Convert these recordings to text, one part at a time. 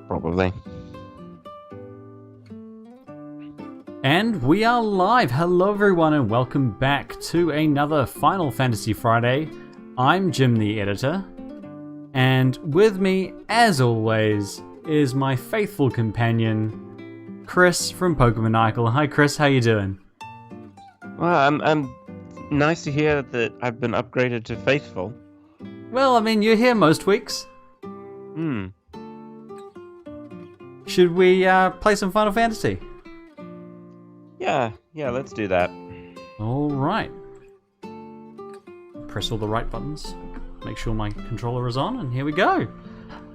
Probably. And we are live. Hello everyone and welcome back to another Final Fantasy Friday. I'm Jim the editor, and with me, as always, is my faithful companion, Chris from Pokemaniacal. Hi Chris, how you doing? Well, I'm nice to hear that I've been upgraded to faithful. Well, I mean, you're here most weeks. Should we play some Final Fantasy? Yeah, let's do that. Alright. Press all the right buttons. Make sure my controller is on, and here we go.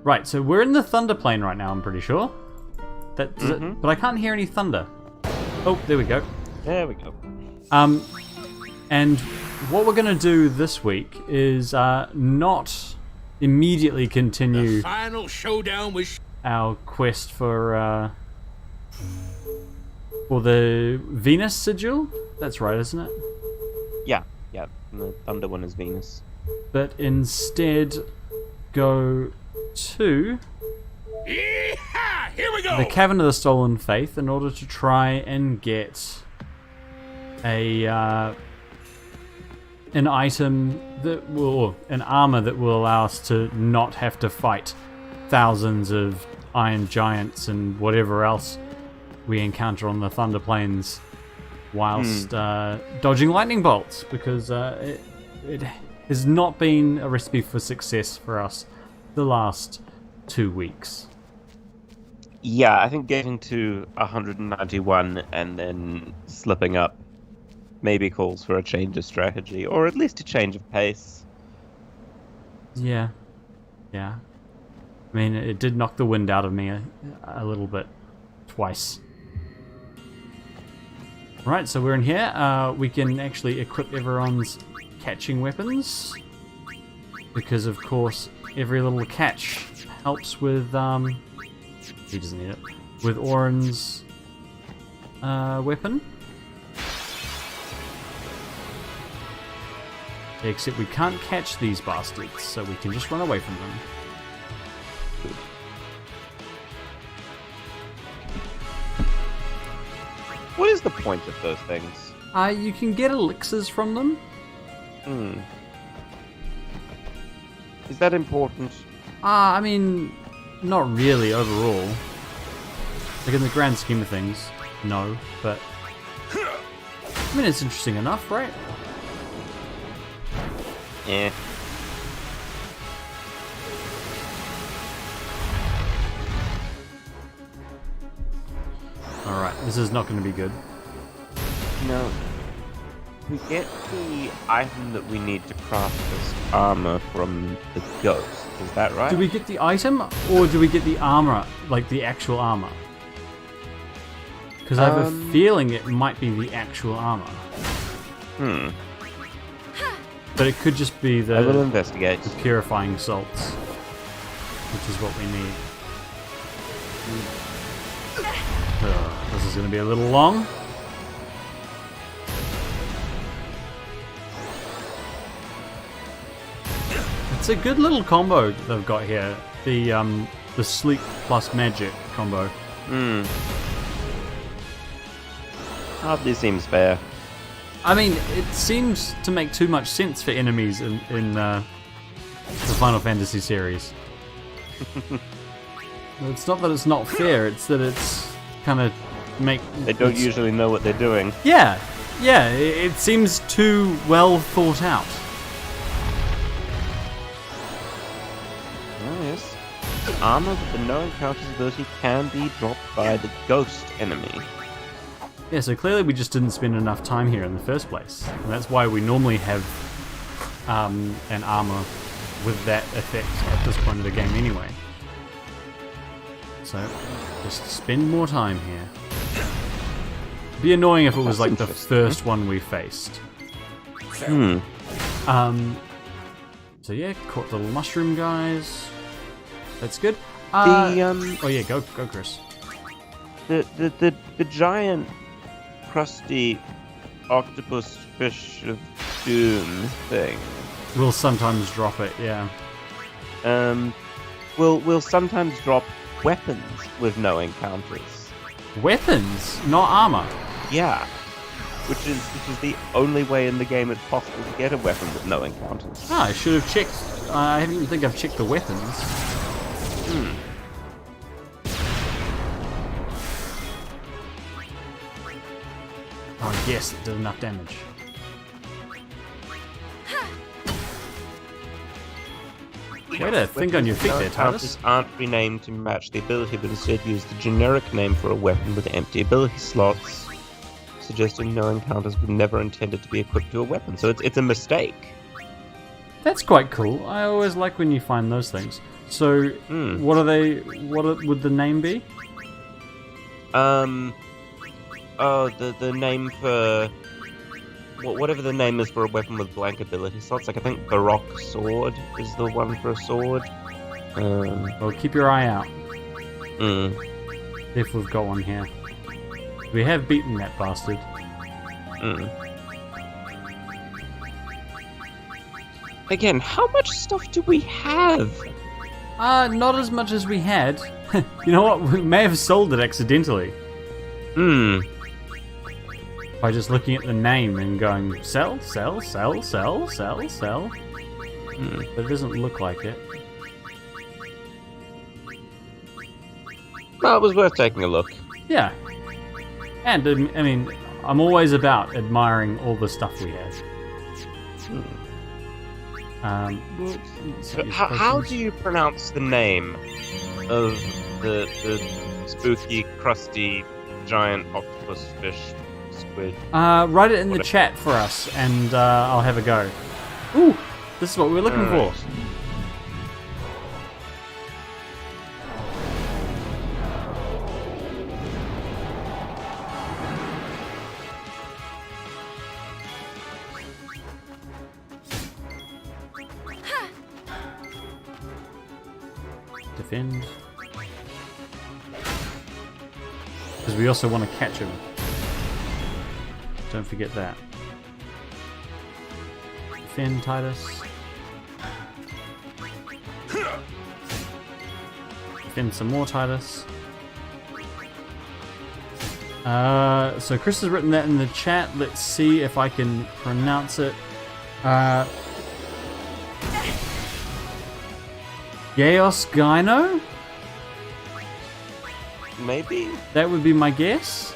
Right, so we're in the Thunder Plane right now, I'm pretty sure. But I can't hear any thunder. Oh, there we go. There we go. And what we're going to do this week is not immediately continue the final showdown with our quest for the Venus Sigil. That's right, isn't it? Yeah. The Thunder one is Venus. But instead go to Yeehaw! Here we go! the Cavern of the Stolen Faith in order to try and get an item that will, an armor that will allow us to not have to fight thousands of iron giants and whatever else we encounter on the Thunder Plains whilst dodging lightning bolts, because it has not been a recipe for success for us the last 2 weeks. Yeah, I think getting to 191 and then slipping up maybe calls for a change of strategy, or at least a change of pace. Yeah. I mean, it did knock the wind out of me a little bit twice. Right, so we're in here. We can actually equip everyone's catching weapons, because of course every little catch helps with he doesn't need it, with Orin's weapon. Except we can't catch these bastards, so we can just run away from them. What is the point of those things? You can get elixirs from them. Is that important? I mean, not really overall. Like in the grand scheme of things, no, but I mean, it's interesting enough, right? Yeah. Alright, this is not going to be good. No. We get the item that we need to craft this armor from the ghost. Is that right? Do we get the item, or do we get the armor, like the actual armor? Because I have a feeling it might be the actual armor. But it could just be I will investigate. the purifying salts, which is what we need. This is going to be a little long. It's a good little combo that they've got here. The sleep plus magic combo. Hardly seems fair. I mean, it seems to make too much sense for enemies in the Final Fantasy series. It's not that it's not fair, it's that it's kind of They don't usually know what they're doing. Yeah, it seems too well thought out. Oh, yes. Armor with the no encounters ability can be dropped by the ghost enemy. Yeah, so clearly we just didn't spend enough time here in the first place. And that's why we normally have an armor with that effect at this point of the game anyway. So, just spend more time here. It'd be annoying if it was like the first one we faced. So yeah, caught the little mushroom guys. That's good. Oh yeah, go Chris. The giant crusty octopus fish of doom thing. We'll sometimes drop it, yeah. Will sometimes drop weapons with no encounters. Weapons, not armor. Yeah. Which is the only way in the game it's possible to get a weapon with no encounters. Ah, I should have checked. I don't even think I've checked the weapons. Oh yes, it did enough damage. Way to think on your feet there, Titus. Encounters aren't renamed to match the ability, but instead use the generic name for a weapon with empty ability slots, suggesting no encounters were never intended to be equipped to a weapon. So it's a mistake. That's quite cool. I always like when you find those things. So, what are they? What would the name be? The name for whatever the name is for a weapon with blank ability slots. Like I think Baroque Sword is the one for a sword. Well, keep your eye out. If we've got one here. We have beaten that bastard. Again, how much stuff do we have? Not as much as we had. You know what? We may have sold it accidentally. By just looking at the name and going, sell, sell, sell, sell, sell, sell. But it doesn't look like it. Well, it was worth taking a look. Yeah. And, I mean, I'm always about admiring all the stuff we have. How do you pronounce the name of the spooky, crusty, giant octopus fish squid? Write it in the chat for us, and I'll have a go. Ooh, this is what we were looking for. Defend. Because we also want to catch him. Don't forget that. Defend, Titus. Defend some more, Titus. So Chris has written that in the chat. Let's see if I can pronounce it. Geos Gyno? Maybe? That would be my guess.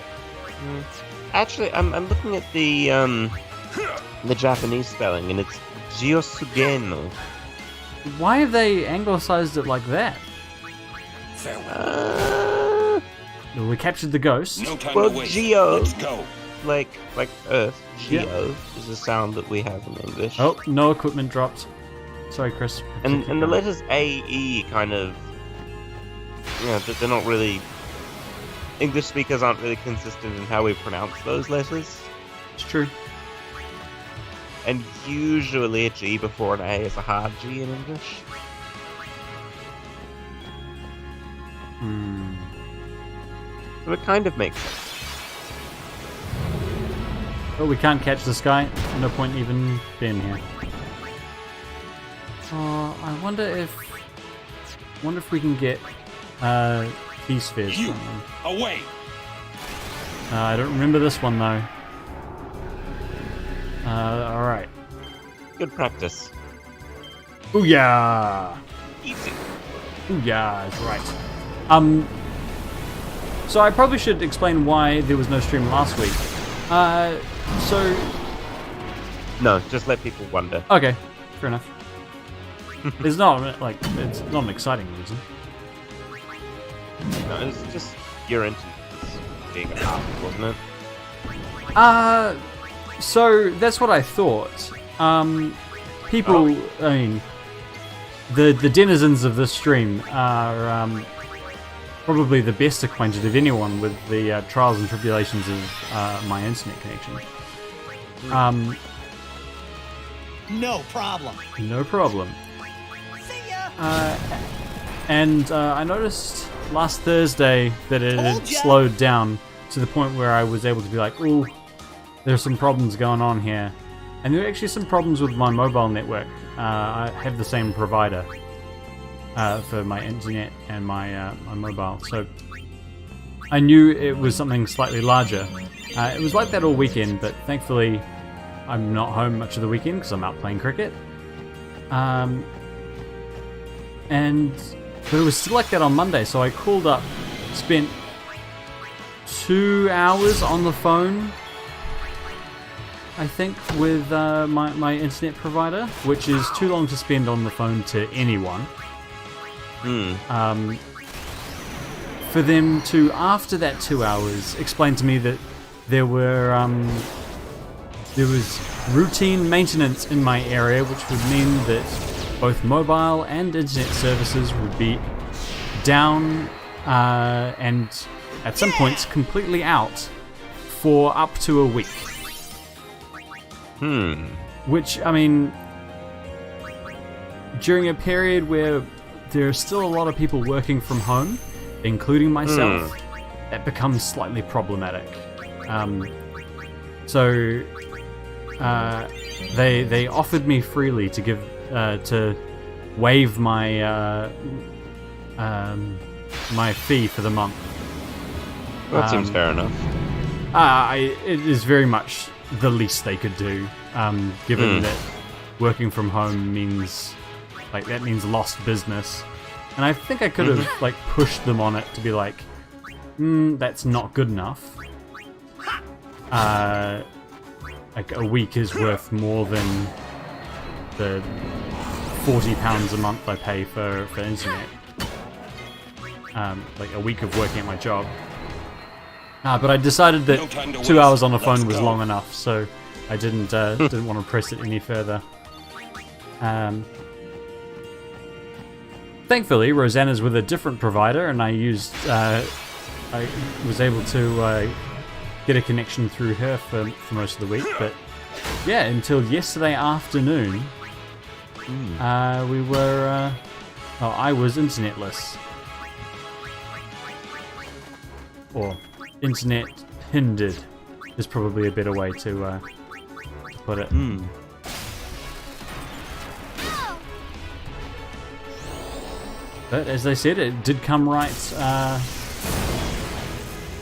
Actually, I'm looking at the Japanese spelling, and it's Giosugeno. Why have they anglicized it like that? Well, we captured the ghost. No time Well, to waste. Geo, Let's go. like Earth, Geo is a sound that we have in English. Oh, no equipment dropped. Sorry, Chris. And the letters A, E kind of, you know, they're not really, English speakers aren't really consistent in how we pronounce those letters. It's true. And usually a G before an A is a hard G in English. So it kind of makes sense. But we can't catch this guy. No point even being here. Oh, I wonder if we can get key spheres from him. Away. I don't remember this one though. Alright. Good practice. Booyah! Easy. Booyah is right. So I probably should explain why there was no stream last week. So... No, just let people wonder. Okay, fair enough. It's not, like, it's not an exciting reason. No, it's just you're into being a half, wasn't it? So that's what I thought. People, I mean, the denizens of this stream are probably the best acquainted of anyone with the trials and tribulations of my internet connection. No problem. No problem. See ya. And I noticed last Thursday that it had Told ya. slowed down to the point where I was able to be like, ooh, there's some problems going on here. And there are actually some problems with my mobile network. I have the same provider. for my internet and my mobile. So I knew it was something slightly larger. It was like that all weekend, but thankfully I'm not home much of the weekend because I'm out playing cricket. But it was still like that on Monday, so I called up, spent 2 hours on the phone, I think, with my internet provider, which is too long to spend on the phone to anyone. For them to, after that 2 hours, explain to me that there was routine maintenance in my area, which would mean that both mobile and internet services would be down and at some points completely out for up to a week. Which, I mean, during a period where there are still a lot of people working from home, including myself, that becomes slightly problematic. So they offered me freely to give to waive my my fee for the month. Well, that seems fair enough. It is very much the least they could do, given that working from home means lost business. And I think I could have pushed them on it to be like, that's not good enough. Like a week is worth more than the £40 a month I pay for internet. Like a week of working at my job. But I decided that 2 hours on the phone was long enough, so I didn't want to press it any further. Thankfully, Rosanna's with a different provider, and I was able to get a connection through her for most of the week. But yeah, until yesterday afternoon, I was internetless. Or internet hindered is probably a better way to put it. But as they said, it did come right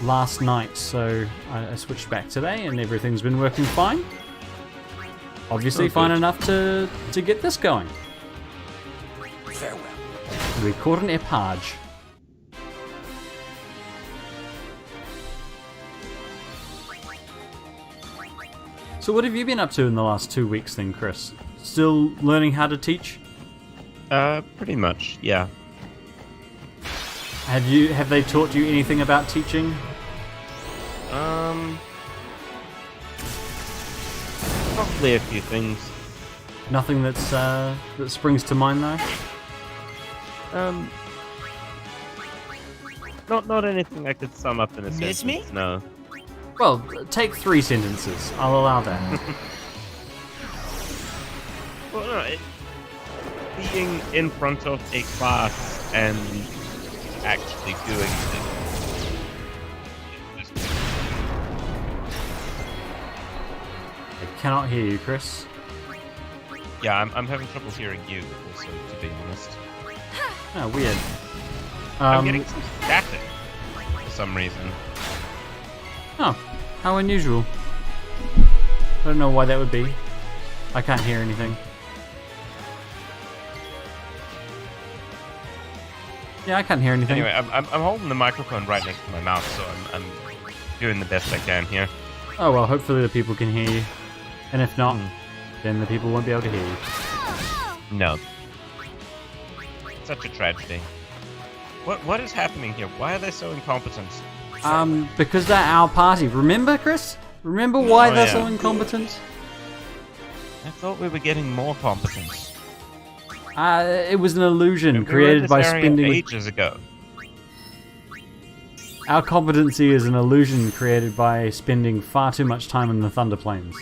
last night, so I switched back today and everything's been working fine. Obviously fine enough to get this going. Farewell. We caught an epage. So what have you been up to in the last 2 weeks then, Chris? Still learning how to teach? Pretty much, yeah. Have they taught you anything about teaching? Probably a few things. Nothing that springs to mind though? Not anything I could sum up in a Miss sentence, me? no. Well, take 3 sentences. I'll allow that. Well, no, being in front of a class and actually doing things. I cannot hear you, Chris. Yeah, I'm having trouble hearing you, also, to be honest. Oh, weird. I'm getting some static for some reason. Oh, how unusual. I don't know why that would be. I can't hear anything. Yeah, I can't hear anything. Anyway, I'm holding the microphone right next to my mouth, so I'm doing the best I can here. Oh well, hopefully the people can hear you. And if not, then the people won't be able to hear you. No. Such a tragedy. What is happening here? Why are they so incompetent? Because they're our party. Remember, Chris? Remember why they're so incompetent? I thought we were getting more competence. It was an illusion We were in created this by area spending. ages ago. Our competency is an illusion created by spending far too much time in the Thunder Plains.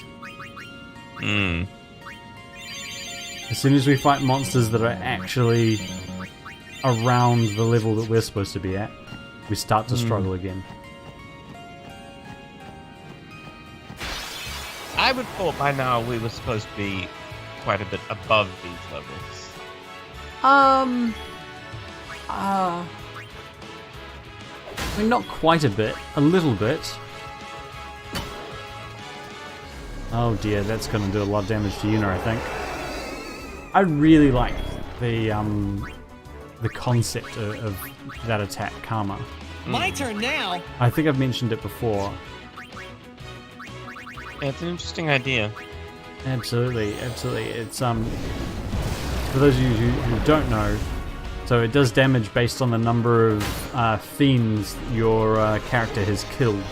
As soon as we fight monsters that are actually around the level that we're supposed to be at, we start to struggle again. I would thought by now we were supposed to be quite a bit above these levels. I mean, not quite a bit, a little bit. Oh dear, that's going to do a lot of damage to Yuna, I think. I really like the concept of that attack, Karma. My turn now. I think I've mentioned it before. Yeah, it's an interesting idea. Absolutely, absolutely. It's for those of you who don't know, so it does damage based on the number of fiends your character has killed.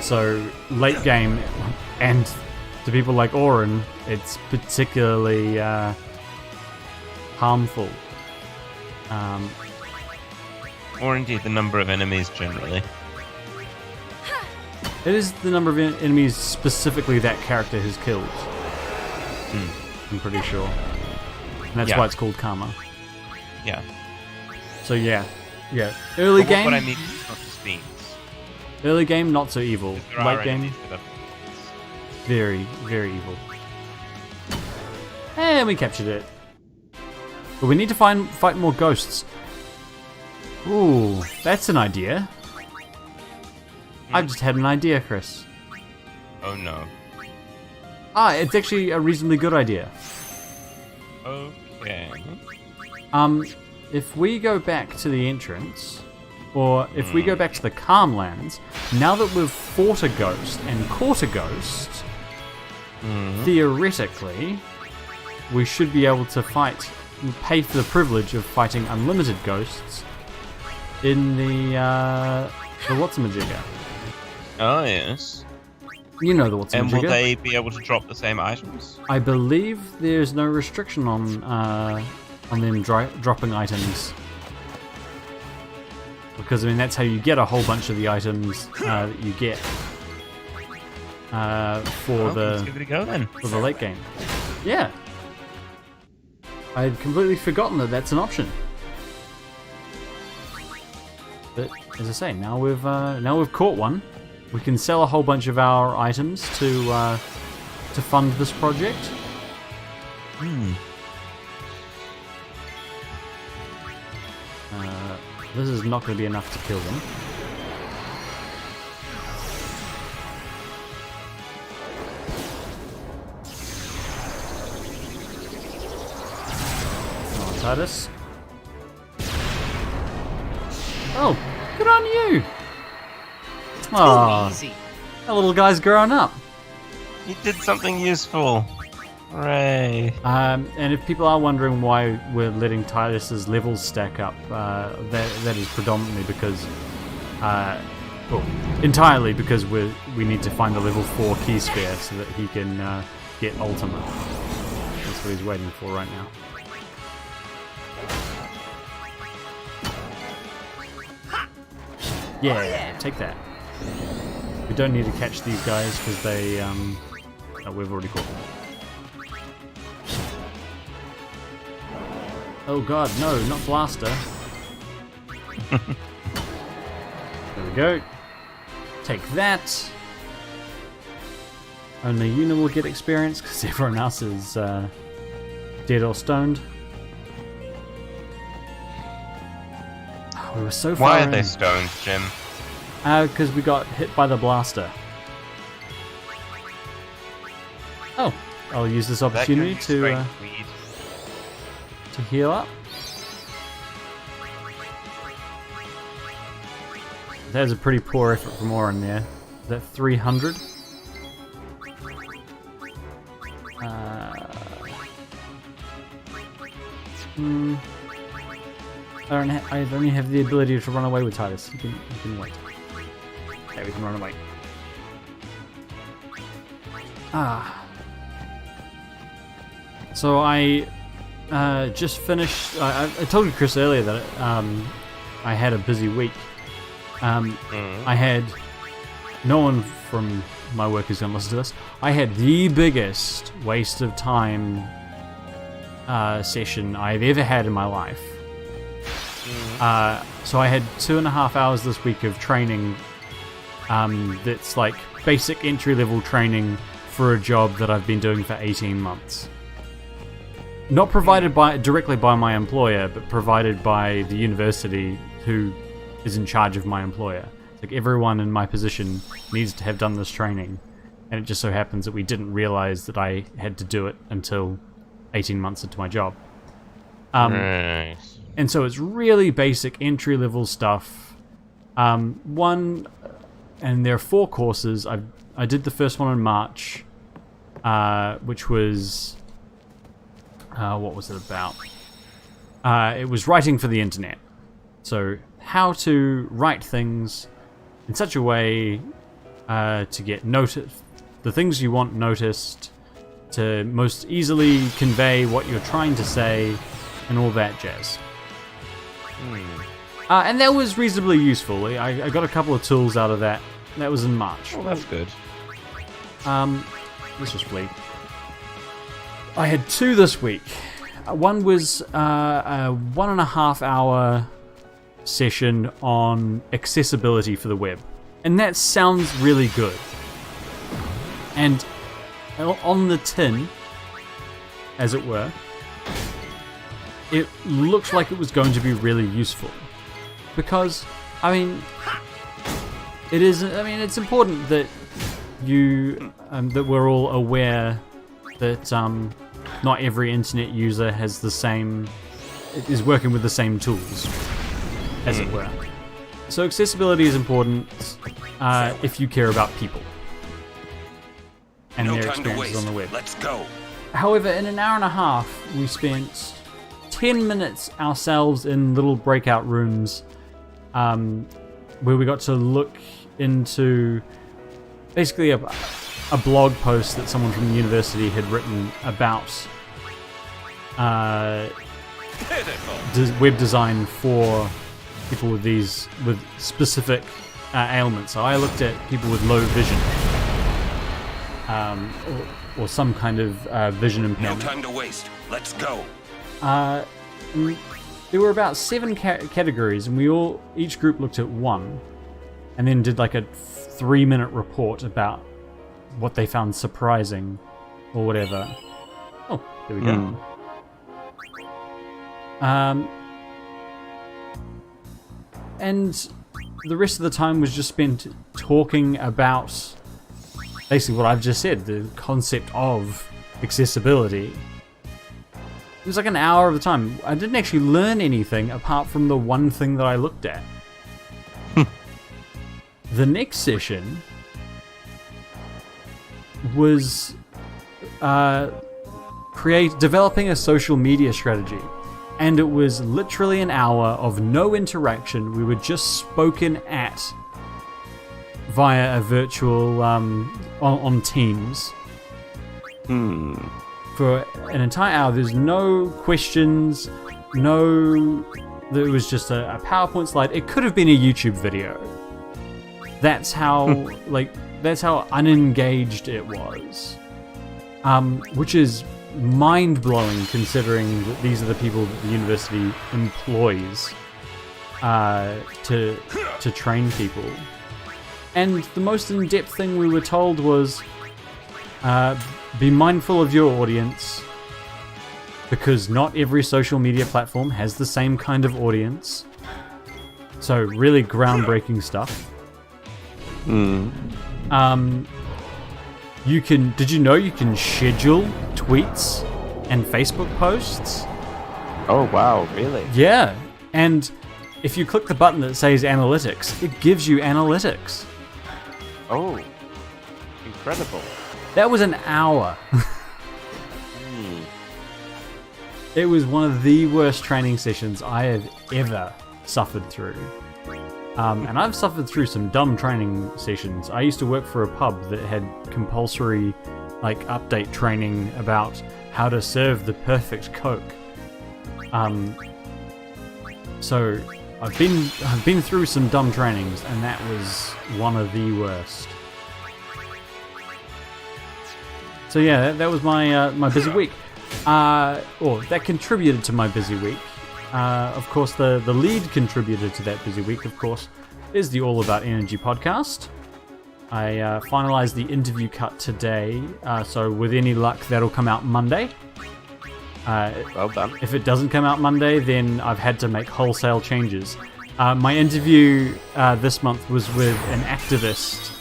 So late game, and to people like Auron, it's particularly harmful. Or indeed the number of enemies generally. It is the number of enemies specifically that character has killed. I'm pretty sure. And that's why it's called Karma. Yeah. So yeah. Early But game, what I mean is not just fiends. early game, not so evil. There are Late game, enemies that are very, very evil. And we captured it. But we need to fight more ghosts. Ooh, that's an idea. I've just had an idea, Chris. Oh no. It's actually a reasonably good idea. Okay. If we go back to the entrance, or if we go back to the Calmlands, now that we've fought a ghost and caught a ghost, theoretically, we should be able to pay for the privilege of fighting unlimited ghosts in the whatsamajigger. Oh yes. You know the whatsamajigger. And will they be able to drop the same items? I believe there's no restriction on them dropping items. Because, I mean, that's how you get a whole bunch of the items that you get Let's give it a go then. for the late game. Yeah. I'd completely forgotten that that's an option. But, as I say, now we've caught one. We can sell a whole bunch of our items to fund this project. This is not going to be enough to kill them. Come on, Titus. Oh, good on you! Aw, Easy. that little guy's growing up. You did something useful. Hooray. And if people are wondering why we're letting Titus's levels stack up, that is predominantly because, entirely because we need to find a level 4 key sphere so that he can get Ultima. That's what he's waiting for right now. Yeah, take that. We don't need to catch these guys because they, we've already caught them. Oh god, no, not Blaster. There we go. Take that. Only Yuna will get experience because everyone else is dead or stoned. Oh, we were so far Why are in. they stoned, Jim? Because we got hit by the Blaster. Oh, I'll use this opportunity That can be to straight heal up. That was a pretty poor effort from Auron there. Is that 300? I only have the ability to run away with Titus. You can wait. Okay, we can run away. So I just finished. I told you, Chris, earlier that I had a busy week. I had no one from my work is going to listen to this. I had the biggest waste of time session I've ever had in my life. So I had 2.5 hours this week of training. That's like basic entry-level training for a job that I've been doing for 18 months. not provided directly by my employer, but provided by the university who is in charge of my employer. Like everyone in my position needs to have done this training, and it just so happens that we didn't realize that I had to do it until 18 months into my job. Nice. And so it's really basic entry-level stuff. And there are 4 courses. I did the first one in March, which was... what was it about? It was writing for the internet. So how to write things in such a way to get noticed, the things you want noticed, to most easily convey what you're trying to say, and all that jazz. And that was reasonably useful. I got a couple of tools out of that. That was in March. Oh, that's good. Let's just flee. I had 2 this week. One was a 1.5 hour session on accessibility for the web. And that sounds really good. And on the tin, as it were, it looked like it was going to be really useful. Because, I mean, it's important that that we're all aware that not every internet user is working with the same tools, as it were. So accessibility is important if you care about people and their experiences on the web. Let's go. However, in an hour and a half, we spent 10 minutes ourselves in little breakout rooms where we got to look into basically a blog post that someone from the university had written about web design for people with specific ailments. So I looked at people with low vision, or some kind of vision impairment. No time to waste. Let's go. There were about 7 categories, and each group looked at one, and then did like a 3-minute report about what they found surprising, or whatever. Oh, there we go. And the rest of the time was just spent talking about basically what I've just said, the concept of accessibility. It was like an hour of the time. I didn't actually learn anything apart from the one thing that I looked at. The next session was developing a social media strategy. And it was literally an hour of no interaction. We were just spoken at via a virtual on Teams. For an entire hour. There's no questions, it was just a PowerPoint slide. It could have been a YouTube video. That's how unengaged it was. Which is mind-blowing considering that these are the people that the university employs to train people. And the most in-depth thing we were told was be mindful of your audience, because not every social media platform has the same kind of audience. So really groundbreaking stuff. Did you know you can schedule tweets and Facebook posts? Oh wow, really? Yeah, and if you click the button that says analytics, it gives you analytics. Oh, incredible. That was an hour. It was one of the worst training sessions I have ever suffered through. And I've suffered through some dumb training sessions. I used to work for a pub that had compulsory update training about how to serve the perfect Coke. So I've been through some dumb trainings, and that was one of the worst. So yeah, that was my my busy week. That contributed to my busy week. Of course, the lead contributor to that busy week, of course, is the All About Energy podcast. I finalized the interview cut today, so with any luck, that'll come out Monday. Well done. If it doesn't come out Monday, then I've had to make wholesale changes. My interview this month was with an activist,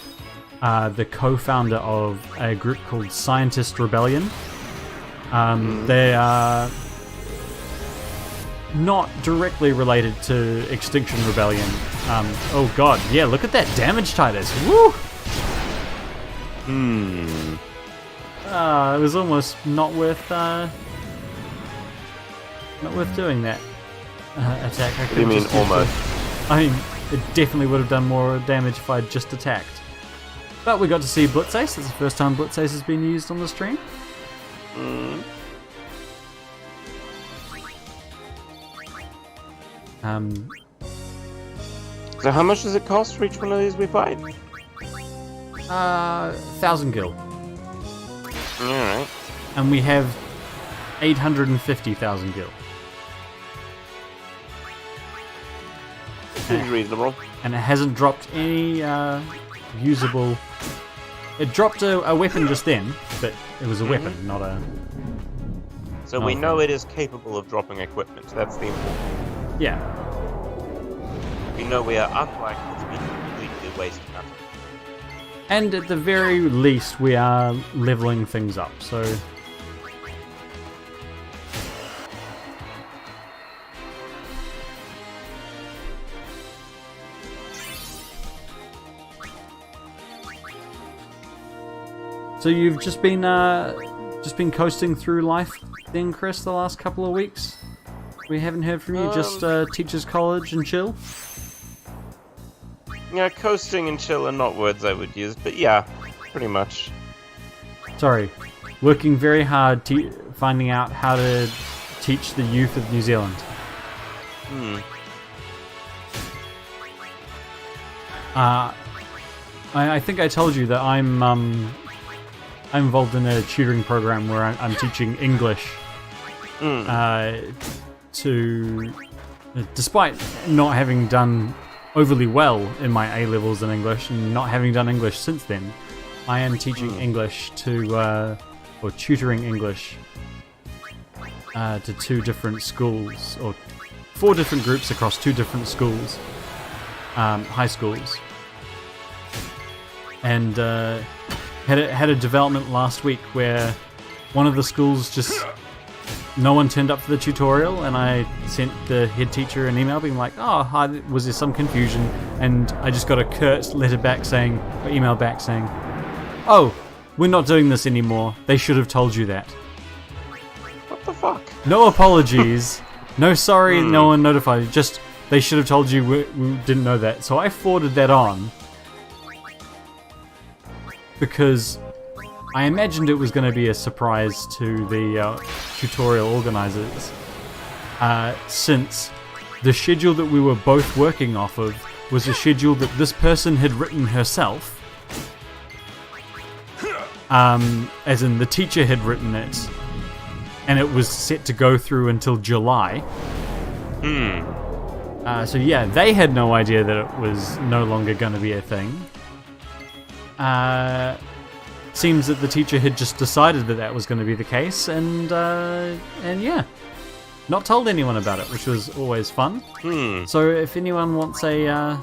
the co-founder of a group called Scientist Rebellion. They are not directly related to Extinction Rebellion. Oh god, yeah, look at that damage, Titus. Woo! It was almost not worth doing that attack. What do you mean almost? I mean, it definitely would have done more damage if I'd just attacked. But we got to see Blitz Ace. It's the first time Blitz Ace has been used on the stream. So how much does it cost for each one of these we fight? 1,000 gil. Alright. And we have 850,000 gil. Seems reasonable. And it hasn't dropped any usable... It dropped a weapon just then, but it was a weapon, not a... So we know it is capable of dropping equipment. That's the important. Yeah. We know we are unlikely to be completely wasting our time. And at the very least, we are leveling things up, so... So you've just been coasting through life then, Chris, the last couple of weeks? We haven't heard from you, just teachers college and chill? Yeah, coasting and chill are not words I would use, but yeah, pretty much. Sorry, working very hard finding out how to teach the youth of New Zealand. I think I told you that I'm involved in a tutoring program where I'm teaching English to, despite not having done overly well in my A-levels in English and not having done English since then, I am teaching English or tutoring English to 2 different schools, or 4 different groups across 2 different schools, high schools. And had a development last week where one of the schools just no one turned up for the tutorial, and I sent the head teacher an email being like, "Oh, hi, was there some confusion?" And I just got a curt email back saying, "Oh, we're not doing this anymore. They should have told you that." What the fuck? No apologies, no sorry, no one notified you. Just they should have told you we didn't know that. So I forwarded that on because I imagined it was going to be a surprise to the tutorial organizers, since the schedule that we were both working off of was a schedule that this person had written herself, as in the teacher had written it, and it was set to go through until July. So yeah, they had no idea that it was no longer going to be a thing. Seems that the teacher had just decided that was going to be the case, and yeah, not told anyone about it, which was always fun. So if anyone wants a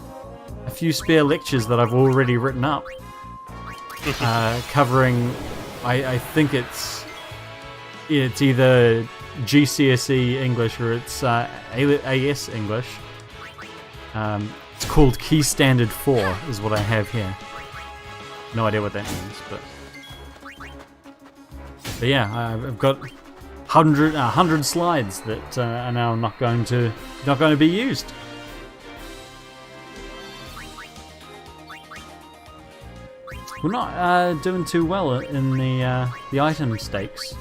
few spare lectures that I've already written up, covering, I think it's either GCSE English or it's AS English. It's called Key Standard 4 is what I have here. No idea what that means, but yeah, I've got 100 slides that are now not going to be used. We're not doing too well in the item stakes.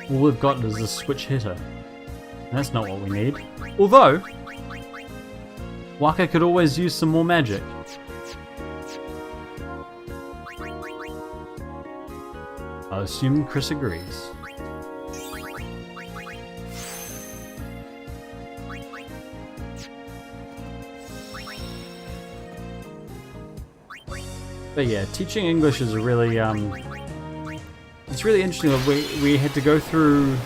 All we've got is a switch hitter. That's not what we need. Although, Waka could always use some more magic. I assume Chris agrees. But yeah, teaching English is a really it's really interesting. We had to go through.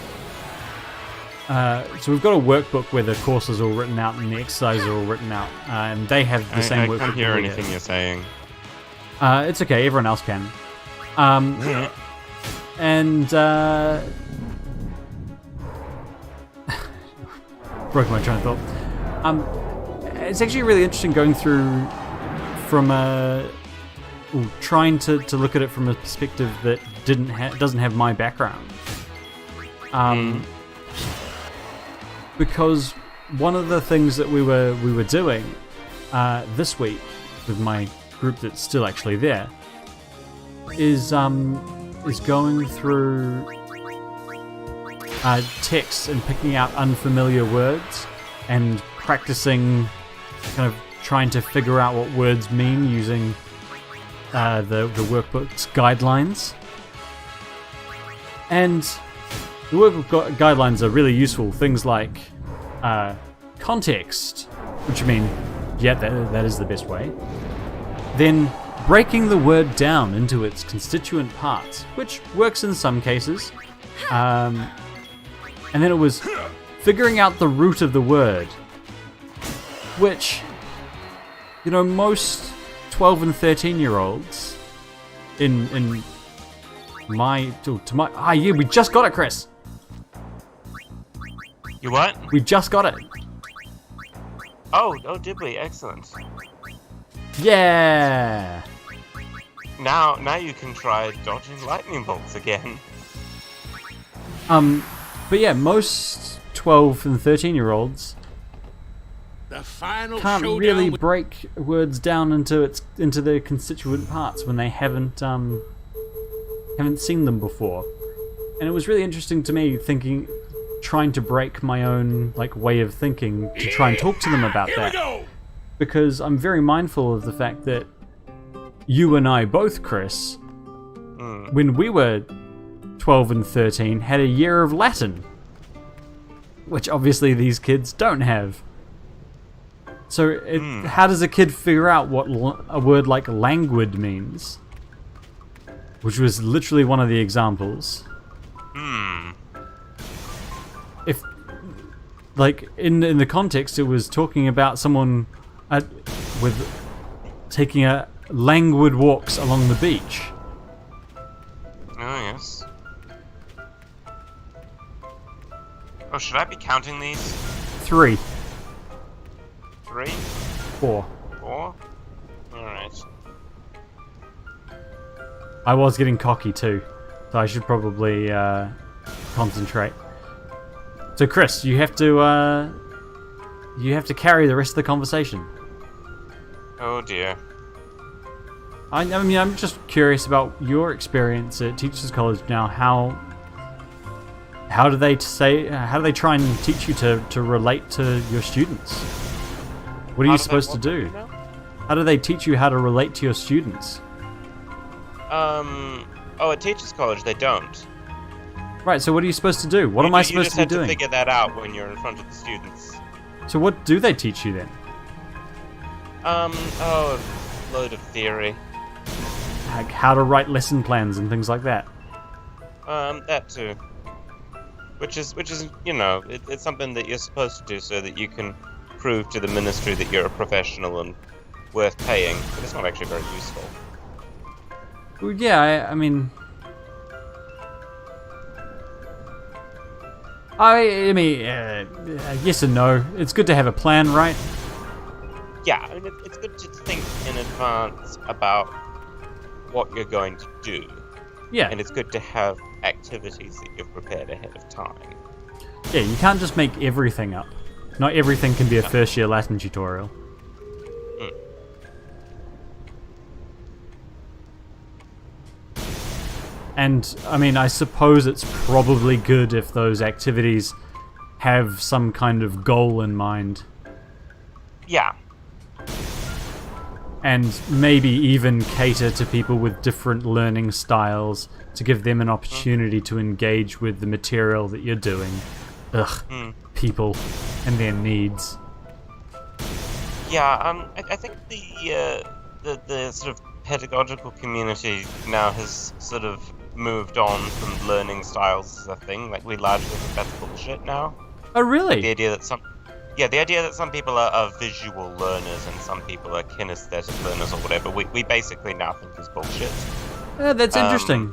So we've got a workbook where the course is all written out and the exercises are all written out, and they have the same workbook. I can't hear that we anything have. you're saying. It's okay. Everyone else can. And broke my train of thought. It's actually really interesting going through from trying to look at it from a perspective that doesn't have my background. Because one of the things that we were doing this week with my group that's still actually there is going through text and picking out unfamiliar words and practicing kind of trying to figure out what words mean using the workbook's guidelines. And the workbook guidelines are really useful. Things like context, which I mean, yeah, that is the best way. Then breaking the word down into its constituent parts, which works in some cases. And then it was figuring out the root of the word, which, you know, most 12 and 13-year-olds in my yeah, we just got it, Chris. You what? We just got it. Oh, did we? Excellent. Yeah. Now you can try dodging lightning bolts again. But yeah, most 12 and 13-year-olds The final can't showdown really with- break words down into their constituent parts when they haven't seen them before. And it was really interesting to me trying to break my own way of thinking to try and talk to them about Here we that. go! Because I'm very mindful of the fact that you and I both, Chris, when we were 12 and 13, had a year of Latin, which obviously these kids don't have. So how does a kid figure out what a word like languid means? Which was literally one of the examples. If, in the context, it was talking about someone with taking a languid walks along the beach. Oh, yes. Oh, should I be counting these? 3, 3? 4. 4? Alright. I was getting cocky too, so I should probably concentrate. So, Chris, you have to carry the rest of the conversation. Oh dear. I mean, I'm just curious about your experience at Teachers College now. How do they try and teach you to relate to your students? What are you supposed to do? How do they teach you how to relate to your students? At Teachers College they don't. Right, so what are you supposed to do? What am I supposed to be You just have doing? to figure that out when you're in front of the students. So what do they teach you then? A load of theory. Like how to write lesson plans and things like that. That too. Which is it's something that you're supposed to do so that you can prove to the ministry that you're a professional and worth paying, but it's not actually very useful. Well, yeah, I mean, yes and no. It's good to have a plan, right? Yeah, I mean, it's good to think in advance about what you're going to do. Yeah. And it's good to have activities that you've prepared ahead of time. Yeah, you can't just make everything up. Not everything can be a first year Latin tutorial. And, I mean, I suppose it's probably good if those activities have some kind of goal in mind. Yeah. And maybe even cater to people with different learning styles to give them an opportunity to engage with the material that you're doing. People and their needs. Yeah, I think the sort of pedagogical community now has sort of moved on from learning styles as a thing. Like, we largely think that's bullshit now. Oh, really? The idea that some people are visual learners and some people are kinesthetic learners or whatever, we basically now think is bullshit. Yeah, that's interesting.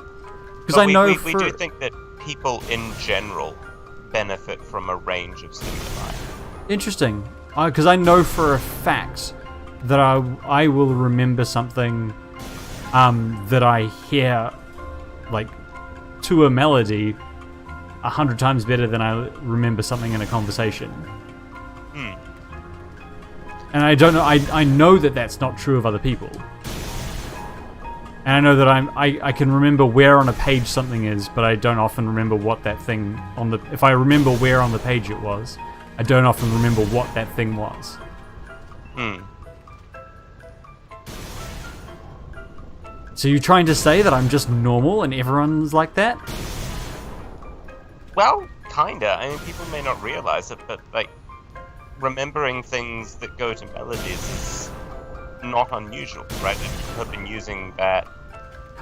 Because But I know we do think that people in general benefit from a range of stimuli. Interesting. Because I know for a fact that I will remember something that I hear, like, to a melody 100 times better than I remember something in a conversation. And I don't know, I know that that's not true of other people. And I know that I can remember where on a page something is, but I don't often remember what that thing on the... If I remember where on the page it was, I don't often remember what that thing was. So you're trying to say that I'm just normal and everyone's like that? Well, kinda. I mean, people may not realize it, but, like, remembering things that go to melodies is not unusual, right? People have been using that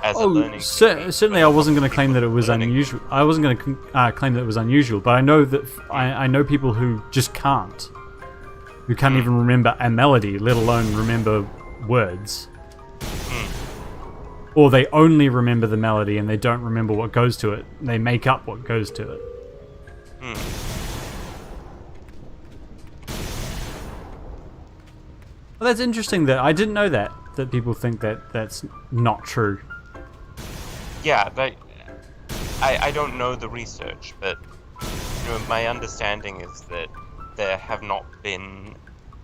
as a learning technique. Certainly I wasn't going to claim that it was unusual. I wasn't going to claim that it was unusual, but I know that I know people who just can't. Who can't even remember a melody, let alone remember words. Or they only remember the melody and they don't remember what goes to it. They make up what goes to it. Well, that's interesting. That I didn't know that people think that that's not true. Yeah, I don't know the research, but my understanding is that there have not been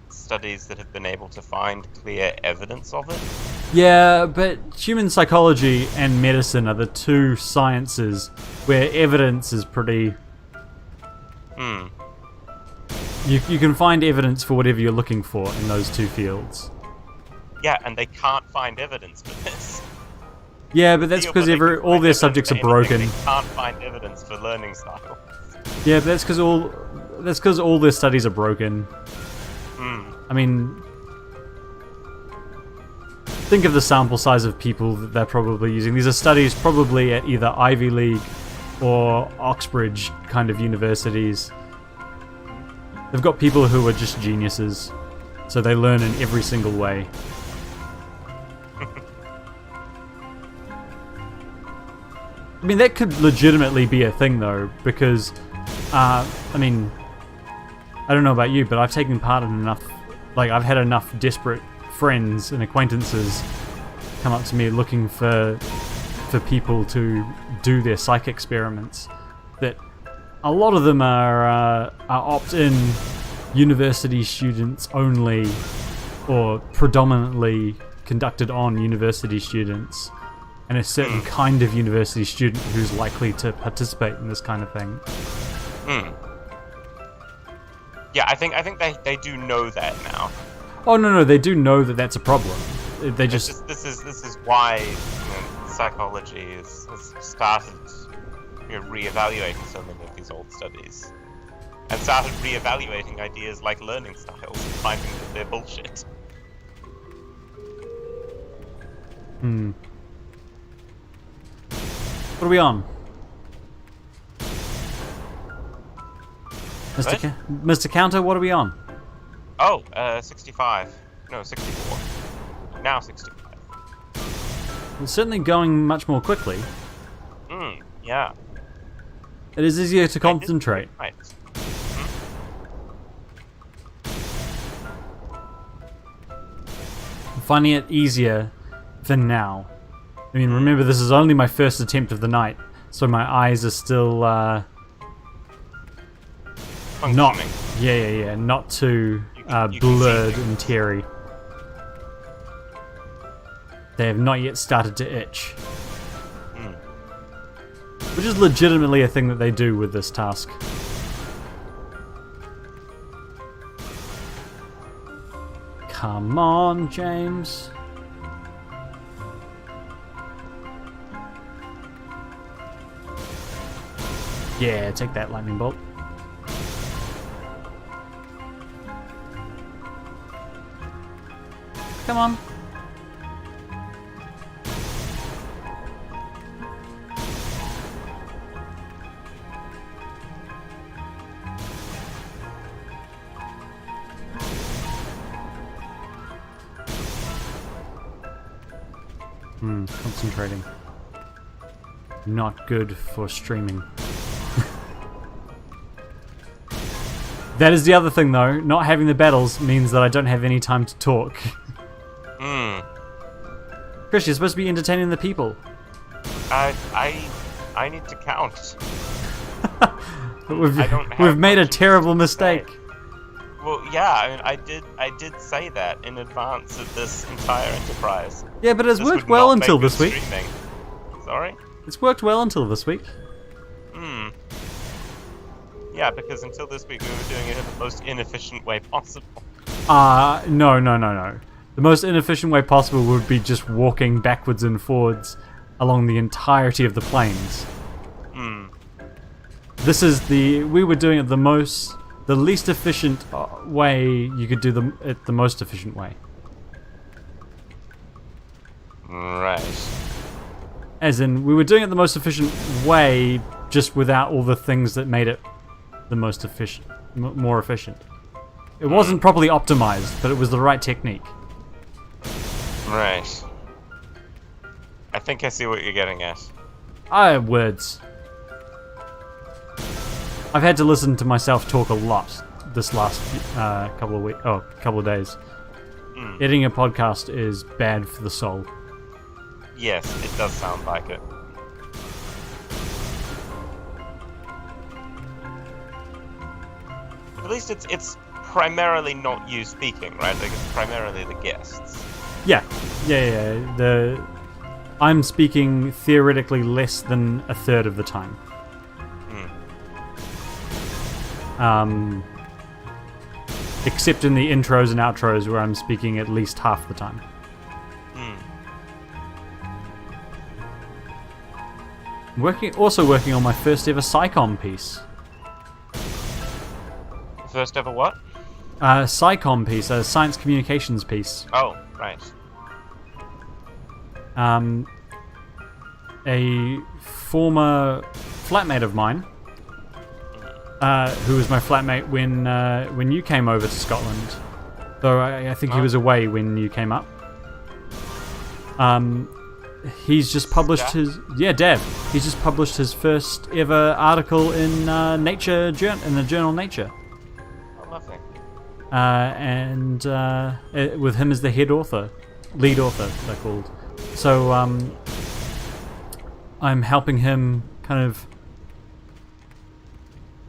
studies that have been able to find clear evidence of it. Yeah, but human psychology and medicine are the two sciences where evidence is pretty... You can find evidence for whatever you're looking for in those two fields. Yeah, and they can't find evidence for this. Yeah, but that's because all their subjects are broken. They can't find evidence for learning style. Yeah, but that's because all their studies are broken. I mean, think of the sample size of people that they're probably using. These are studies probably at either Ivy League or Oxbridge kind of universities. They've got people who are just geniuses, so they learn in every single way. I mean, that could legitimately be a thing, though, because, I mean, I don't know about you, but I've taken part in enough, like, I've had enough desperate friends and acquaintances come up to me looking for people to do their psych experiments, that a lot of them are opt-in university students only, or predominantly conducted on university students, and a certain kind of university student who's likely to participate in this kind of thing. Yeah, I think they do know that now. Oh no, they do know that that's a problem. They just this is why psychology has started reevaluating so many of these old studies, and started reevaluating ideas like learning styles and finding that they're bullshit. What are we on? Mr. Counter, what are we on? Oh, 65. No, 64. Now 65. It's certainly going much more quickly. Yeah. It is easier to concentrate. Right. I'm finding it easier than now. I mean, remember, this is only my first attempt of the night, so my eyes are still, not too blurred and teary. They have not yet started to itch. Which is legitimately a thing that they do with this task. Come on, James. Yeah, take that, lightning bolt. Come on. Concentrating. Not good for streaming. That is the other thing, though. Not having the battles means that I don't have any time to talk. Chris, you're supposed to be entertaining the people. I need to count. We've made a terrible mistake. Well, yeah, I mean, I did say that in advance of this entire enterprise. Yeah, but it's This worked would well not until make this good week. streaming. Sorry? It's worked well until this week. Yeah, because until this week we were doing it in the most inefficient way possible. No. The most inefficient way possible would be just walking backwards and forwards along the entirety of the plains. We were doing it the least efficient way you could do it the most efficient way. Right. As in, we were doing it the most efficient way, just without all the things that made it the most efficient, more efficient. It wasn't properly optimized, but it was the right technique. Right. I think I see what you're getting at. Words. I've had to listen to myself talk a lot this last couple of days. Editing a podcast is bad for the soul. Yes, it does sound like it. At least it's primarily not you speaking, right? Like, it's primarily the guests. Yeah. I'm speaking theoretically less than a third of the time. Except in the intros and outros where I'm speaking at least half the time. Also working on my first ever SciComm piece. First ever what? SciComm piece, a science communications piece. Oh, right. A former flatmate of mine, who was my flatmate when you came over to Scotland, though I think he was away when you came up. He's just published Dev. He's just published his first ever article in the journal Nature. Oh, lovely. And with him as the lead author, they're called. So I'm helping him kind of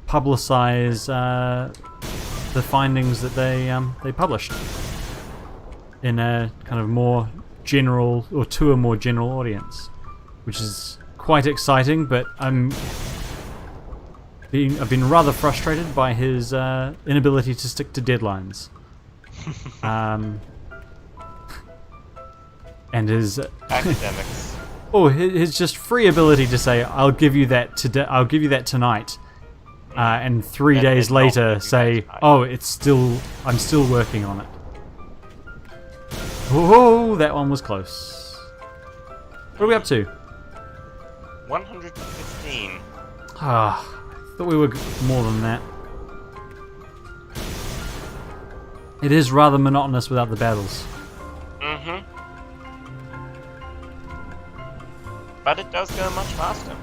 publicize the findings that they published in a kind of more general, or to a more general audience, which is quite exciting. But I've been rather frustrated by his inability to stick to deadlines, and his academics. his just free ability to say, "I'll give you that today. I'll give you that tonight," and 3 days later say, "Oh, I'm still working on it." Oh, that one was close. What are we up to? 115. I thought we were more than that. It is rather monotonous without the battles. But it does go much faster.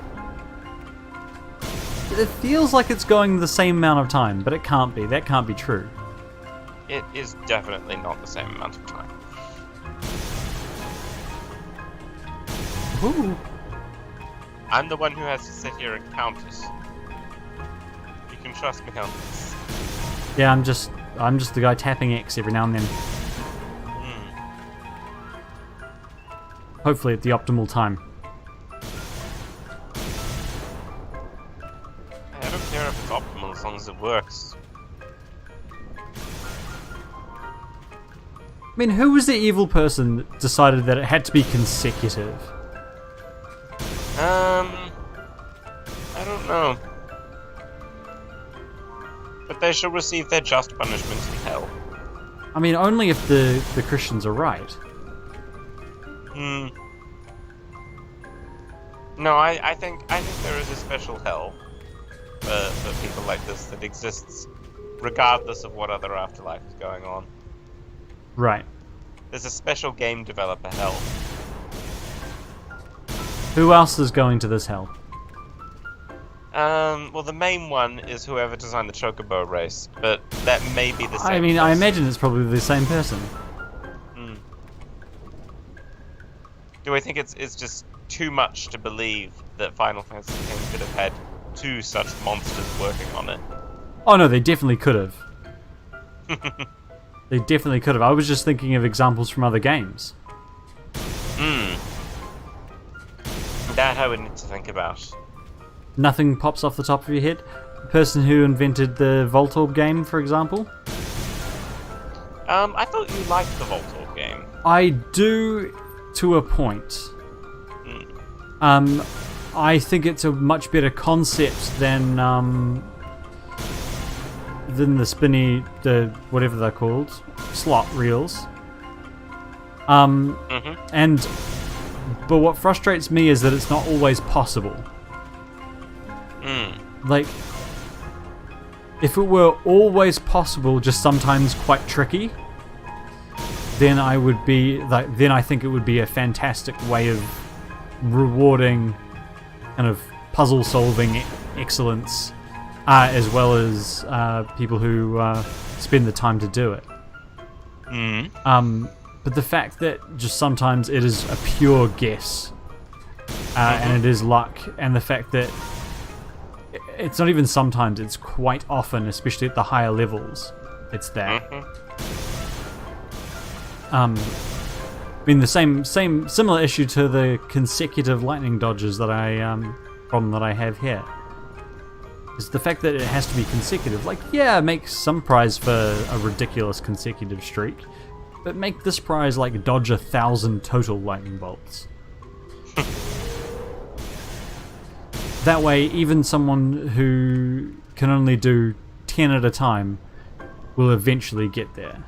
It feels like it's going the same amount of time, but it can't be. That can't be true. It is definitely not the same amount of time. Ooh. I'm the one who has to sit here and count it. You can trust me on this. Yeah, I'm just the guy tapping X every now and then. Hopefully at the optimal time. I don't care if it's optimal as long as it works. I mean, who was the evil person that decided that it had to be consecutive? I don't know. But they shall receive their just punishment in hell. I mean, only if the Christians are right. No, I think there is a special hell for people like this that exists regardless of what other afterlife is going on. Right. There's a special game developer hell. Who else is going to this hell? Well, the main one is whoever designed the Chocobo race, but that may be the same. I mean, I person. imagine it's probably the same person. Do I think it's just too much to believe that Final Fantasy X could have had two such monsters working on it? Oh no, they definitely could have. They definitely could have. I was just thinking of examples from other games. That I would need to think about. Nothing pops off the top of your head? The person who invented the Voltorb game, for example? I thought you liked the Voltorb game. I do, to a point. I think it's a much better concept than the spinny, the whatever they're called, slot reels. But what frustrates me is that it's not always possible. Like, if it were always possible, just sometimes quite tricky, then I would be like, then I think it would be a fantastic way of rewarding kind of puzzle solving excellence, as well as people who spend the time to do it. But the fact that just sometimes it is a pure guess, and it is luck, and the fact that it's not even sometimes, it's quite often, especially at the higher levels, it's that. I mean, the similar issue to the consecutive lightning dodges that problem that I have here is the fact that it has to be consecutive. Like, yeah, make some prize for a ridiculous consecutive streak, but make this prize like dodge 1,000 total lightning bolts. That way, even someone who can only do 10 at a time will eventually get there.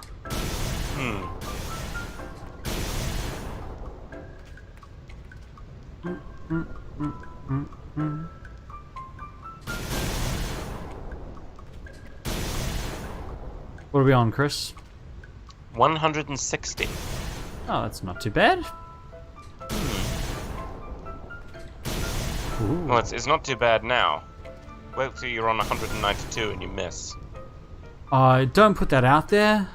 What are we on, Chris? 160. Oh, that's not too bad. Ooh. Well, it's not too bad now. Wait till you're on 192 and you miss. Don't put that out there.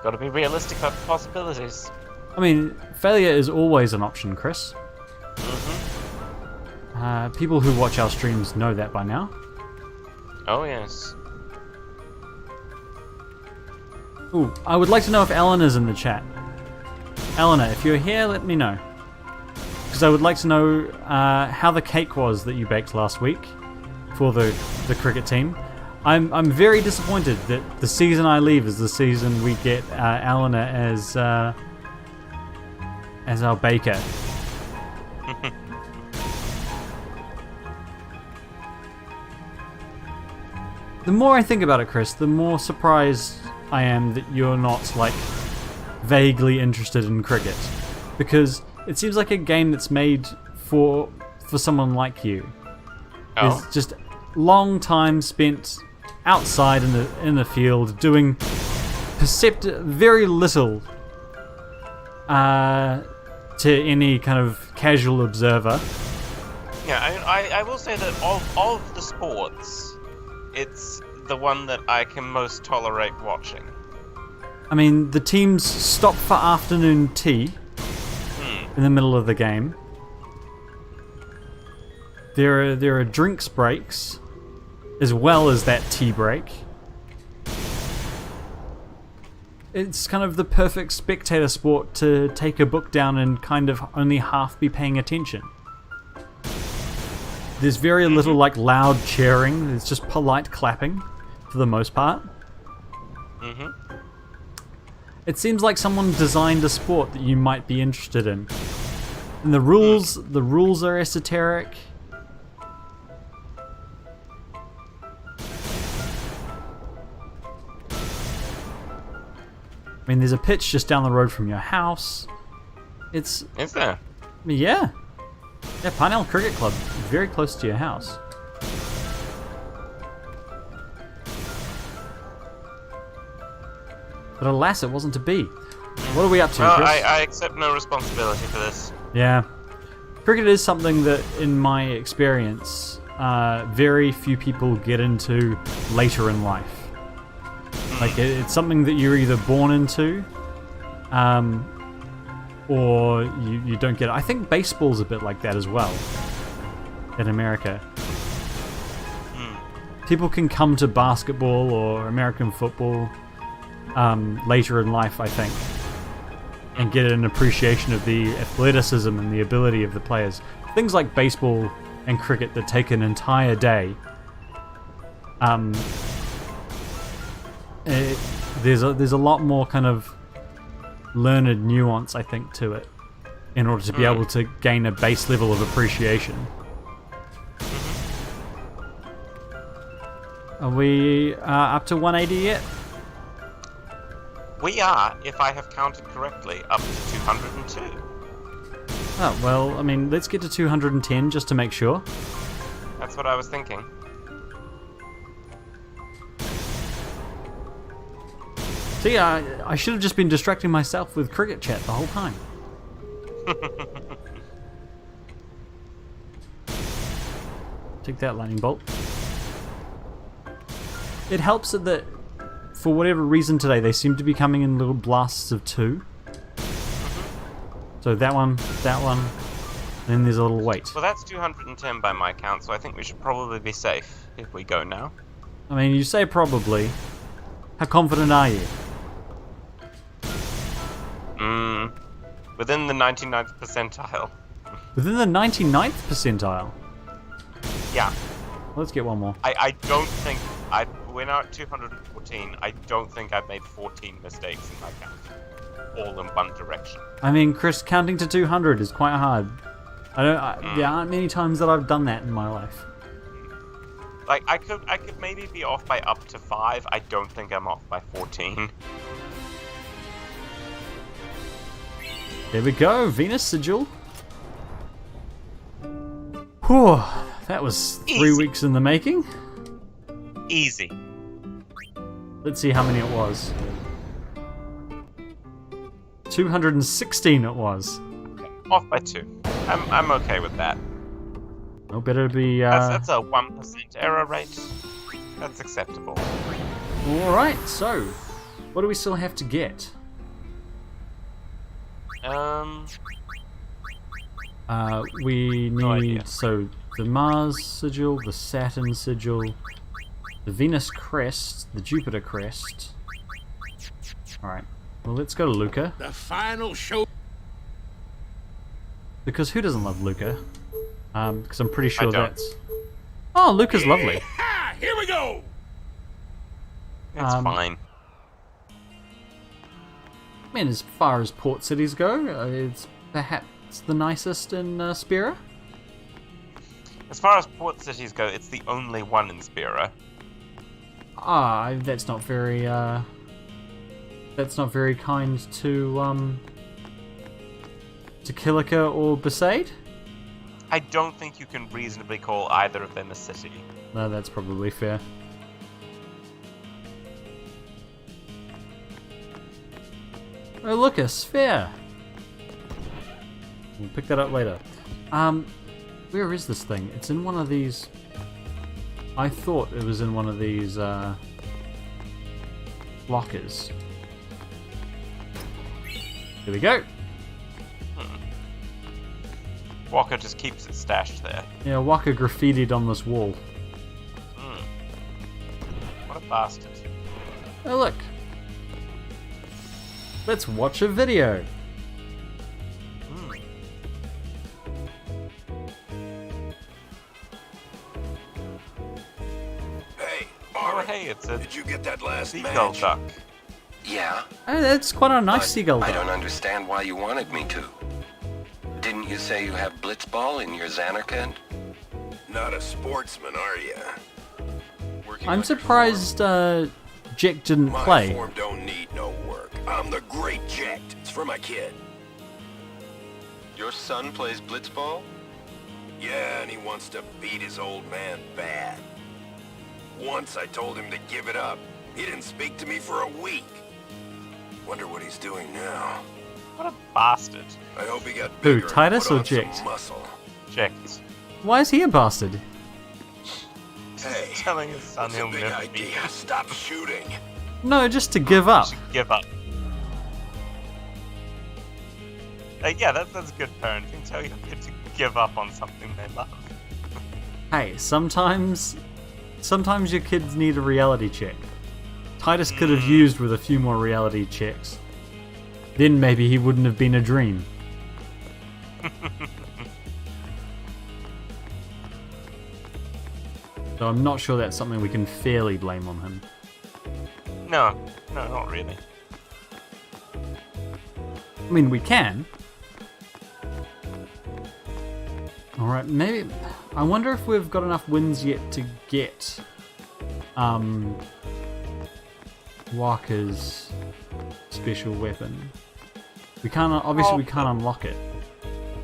Gotta be realistic about the possibilities. I mean, failure is always an option, Chris. People who watch our streams know that by now. Oh, yes. Ooh, I would like to know if Eleanor's in the chat. Eleanor, if you're here, let me know. Because I would like to know how the cake was that you baked last week for the cricket team. I'm very disappointed that the season I leave is the season we get Eleanor as our baker. The more I think about it, Chris, the more surprised I am that you're not, like, vaguely interested in cricket. Because it seems like a game that's made for someone like you. Oh. It's just long time spent outside in the field doing very little to any kind of casual observer. Yeah, I will say that of the sports, it's the one that I can most tolerate watching. I mean, the teams stop for afternoon tea in the middle of the game. There are drinks breaks, as well as that tea break. It's kind of the perfect spectator sport to take a book down and kind of only half be paying attention. There's very little like loud cheering. It's just polite clapping for the most part. It seems like someone designed a sport that you might be interested in. And the rules are esoteric. I mean, there's a pitch just down the road from your house. Is there? Yeah. Yeah, Parnell Cricket Club, very close to your house. But alas, it wasn't to be. What are we up to, Well, Chris? I accept no responsibility for this. Yeah. Cricket is something that, in my experience, very few people get into later in life. Like, it's something that you're either born into, or you don't get it. I think baseball's a bit like that as well, in America. People can come to basketball or American football later in life, I think, and get an appreciation of the athleticism and the ability of the players. Things like baseball and cricket that take an entire day. There's a lot more kind of learned nuance, I think, to it, in order to be able to gain a base level of appreciation. Are we up to 180 yet? We are, if I have counted correctly, up to 202. Oh, well, I mean, let's get to 210 just to make sure. That's what I was thinking. See, I should have just been distracting myself with cricket chat the whole time. Take that, lightning bolt. It helps that, for whatever reason today, they seem to be coming in little blasts of 2. So that one, and then there's a little wait. Well, that's 210 by my count, so I think we should probably be safe if we go now. I mean, you say probably. How confident are you? Within the 99th percentile. Within the 99th percentile? Yeah. Let's get one more. I don't think... We're now at 214. I don't think I've made 14 mistakes in my count. All in one direction. I mean, Chris, counting to 200 is quite hard. There aren't many times that I've done that in my life. Like, I could maybe be off by up to 5. I don't think I'm off by 14. There we go, Venus Sigil. Whew, that was 3 Easy. weeks in the making. Easy. Let's see how many it was. 216 it was. Okay. Off by 2. I'm okay with that. No, better be... That's a 1% error rate. That's acceptable. Alright, so... what do we still have to get? We No need... idea. so, the Mars Sigil, the Saturn Sigil, the Venus Crest, the Jupiter Crest. Alright, well let's go to Luca. The final show. Because who doesn't love Luca? Because I'm pretty sure I don't. that's... Oh, Luca's lovely. Ha! Here we go. It's fine. I mean, as far as port cities go, it's perhaps the nicest in Spira. As far as port cities go, it's the only one in Spira. Ah, that's not very kind to Kilika or Besaid. I don't think you can reasonably call either of them a city. No, that's probably fair. Oh, look, a sphere. We'll pick that up later. Where is this thing? It's in one of these... I thought it was in one of these, lockers. Here we go. Walker just keeps it stashed there. Yeah, Waka graffitied on this wall. What a bastard. Oh, look. Let's watch a video. Hey, Oh, Ari, hey, it's a did you get that last seagull match? duck. Yeah, Oh, that's quite a nice but seagull I duck. don't understand why you wanted me to. Didn't you say you have blitzball in your Xanarkand? Not a sportsman, are you? I'm surprised Jack didn't My play. form don't need no work. I'm the great Jekt. It's for my kid. Your son plays blitzball? Yeah, and he wants to beat his old man bad. Once I told him to give it up. He didn't speak to me for a week. Wonder what he's doing now. What a bastard. I hope he got Who, bigger and Titus put or on some Jict? muscle. Checked. Why is he a bastard? Hey, Telling his son it's a he'll big never be. idea. Stop shooting. No, just to give up. Give up. Yeah, that's good parenting. Tell your kid to give up on something they love. Hey, sometimes your kids need a reality check. Titus could have used with a few more reality checks. Then maybe he wouldn't have been a dream. So I'm not sure that's something we can fairly blame on him. No, not really. I mean, we can. Alright, maybe... I wonder if we've got enough wins yet to get... Walker's special weapon. We can't... Obviously, we can't unlock it.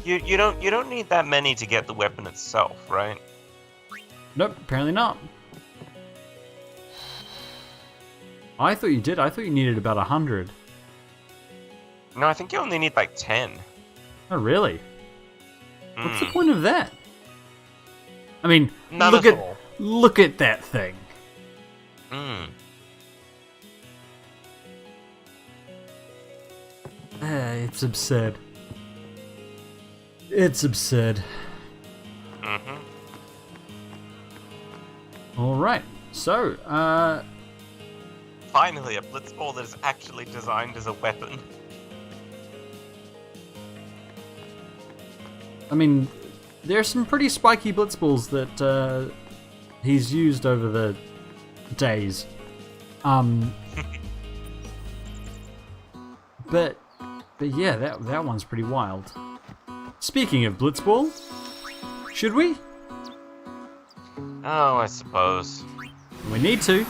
You don't need that many to get the weapon itself, right? Nope, apparently not. I thought you did. I thought you needed about 100. No, I think you only need like 10. Oh, really? What's the point of that? I mean, None look at at all. look at that thing. It's absurd. It's absurd. Alright, so, Finally, a blitzball that is actually designed as a weapon. I mean, there are some pretty spiky blitzballs that he's used over the days. But yeah, that one's pretty wild. Speaking of blitzball, should we? Oh, I suppose. We need to.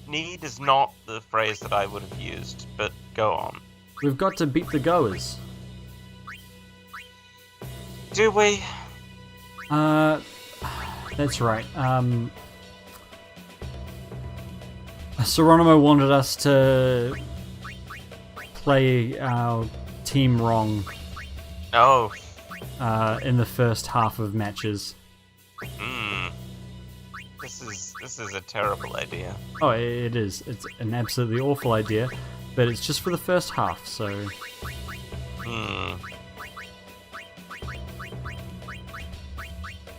Need is not the phrase that I would have used, but go on. We've got to beat the goers. Do we? That's right. Seronimo wanted us to play our team wrong Oh. in the first half of matches. This is a terrible idea. Oh, it is. It's an absolutely awful idea, but it's just for the first half, so...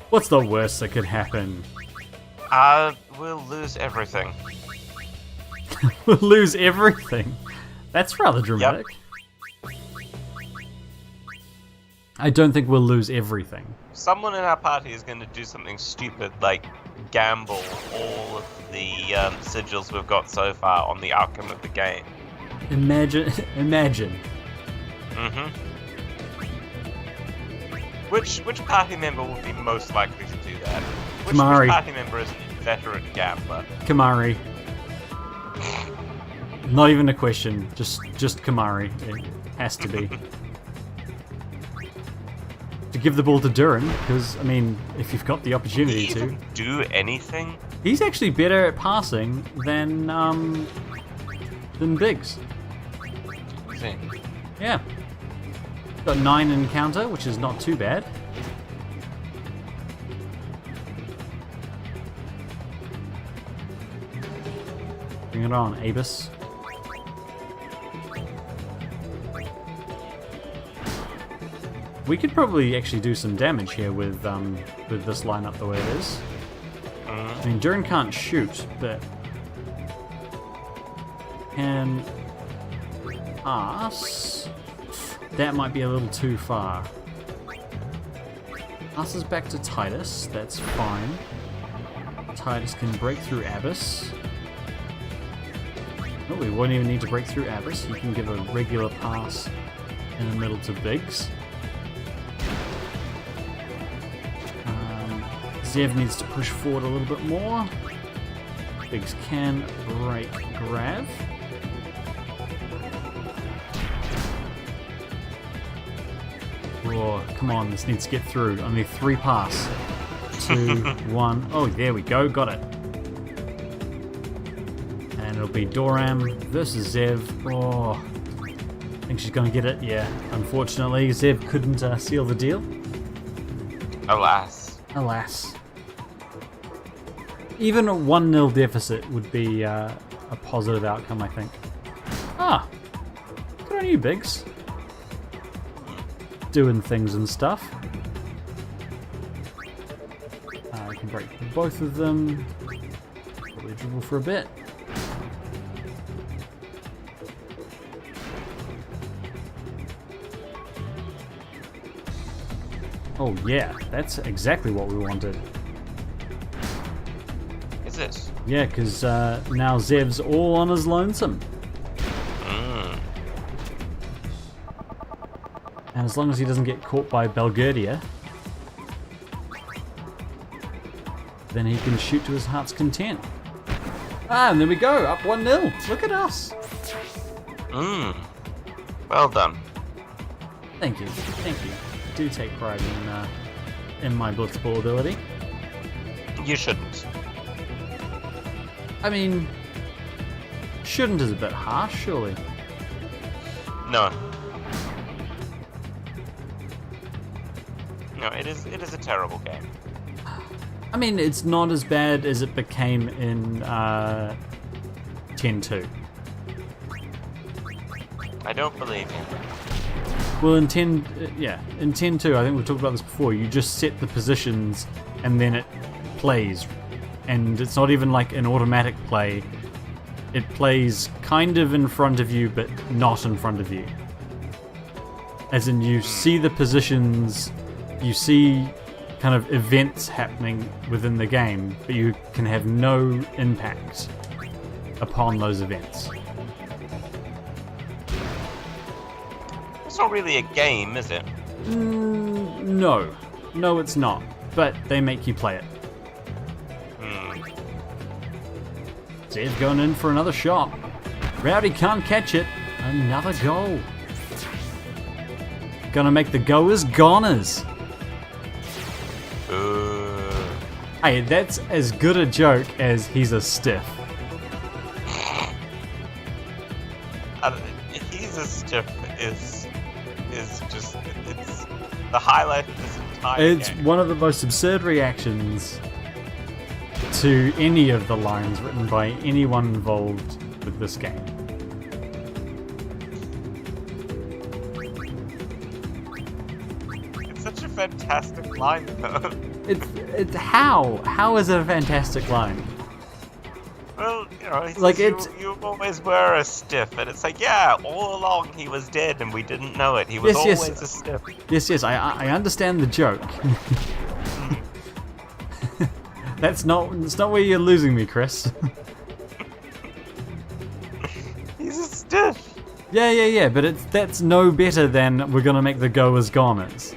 What's the worst that could happen? We'll lose everything. We'll lose everything. That's rather dramatic. I don't think we'll lose everything. Someone in our party is going to do something stupid, like gamble all of the sigils we've got so far on the outcome of the game. Imagine. Which party member would be most likely to do that? Which Kamari. party member is a veteran gambler? Kamari. Not even a question. Just Kamari. It has to be. To give the ball to Duran, because I mean, if you've got the opportunity Did he even do anything? he's actually better at passing than Biggs. Is he? Yeah. Got 9 in counter, which is not too bad. Bring it on, Abus. We could probably actually do some damage here with this lineup the way it is. I mean, Duran can't shoot, but can pass. That might be a little too far. Passes back to Titus. That's fine. Titus can break through Abyss. No, we won't even need to break through Abyss. He can give a regular pass in the middle to Biggs. Zev needs to push forward a little bit more. Biggs can break Grav. Oh, come on, this needs to get through. Only 3 pass. 2, 1. Oh, there we go, got it. And it'll be Doram versus Zev. Oh, I think she's going to get it. Yeah, unfortunately, Zev couldn't seal the deal. Alas. Alas. Even a 1-0 deficit would be a positive outcome, I think. Ah, good on you, Biggs. Doing things and stuff. I can break both of them. Probably dribble for a bit. Oh yeah, that's exactly what we wanted. Is it? Yeah, because now Zev's all on his lonesome. And as long as he doesn't get caught by Belgurdia, then he can shoot to his heart's content. Ah, and there we go, up 1-0. Look at us. Well done. Thank you. Do take pride in my blitzball ability. You shouldn't. I mean, shouldn't is a bit harsh, surely. No. No, it is a terrible game. I mean, it's not as bad as it became in 10-2. I don't believe you. Well, in 10-2, I think we've talked about this before, you just set the positions and then it plays. And it's not even like an automatic play. It plays kind of in front of you, but not in front of you. As in, you see the positions, you see kind of events happening within the game, but you can have no impact upon those events. It's not really a game, is it? No. No, it's not. But they make you play it. Zev going in for another shot. Rowdy can't catch it. Another goal. Gonna make the goers goners. Hey, that's as good a joke as he's a stiff. He's a stiff is just it's the highlight of this entire It's game. one of the most absurd reactions to any of the lines written by anyone involved with this game. It's such a fantastic line, though. It's how is it a fantastic line? Well, you know, Like, you always were a stiff, and it's like, yeah, all along he was dead and we didn't know it. He was Yes, yes. always a stiff. Yes, I understand the joke. That's not where you're losing me, Chris. He's a stiff. Yeah, but that's no better than we're gonna make the goers goners.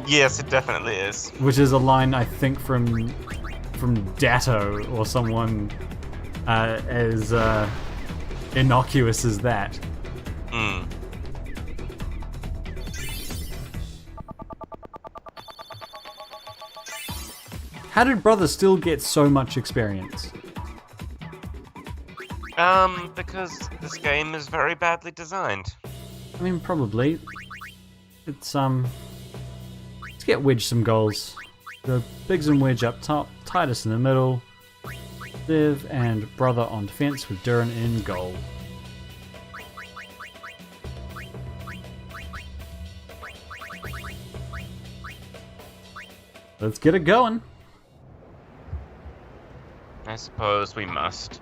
Yes, it definitely is. Which is a line I think from Datto or someone as innocuous as that. How did Brother still get so much experience? Because this game is very badly designed. I mean, probably. Let's get Wedge some goals. Go Biggs and Wedge up top, Titus in the middle, Liv and Brother on defense with Duran in goal. Let's get it going. I suppose we must.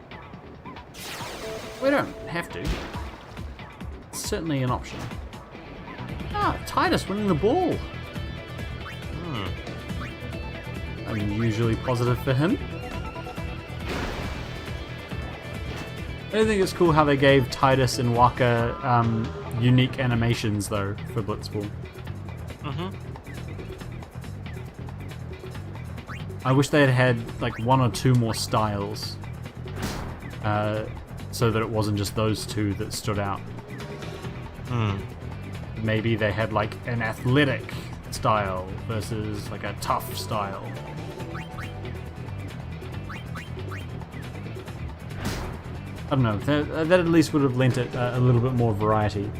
We don't have to. It's certainly an option. Ah, Titus winning the ball. Unusually positive for him. I think it's cool how they gave Titus and Waka unique animations though for Blitzball. I wish they had like one or two more styles, so that it wasn't just those two that stood out. Maybe they had like an athletic style versus like a tough style. I don't know, that at least would have lent it a little bit more variety.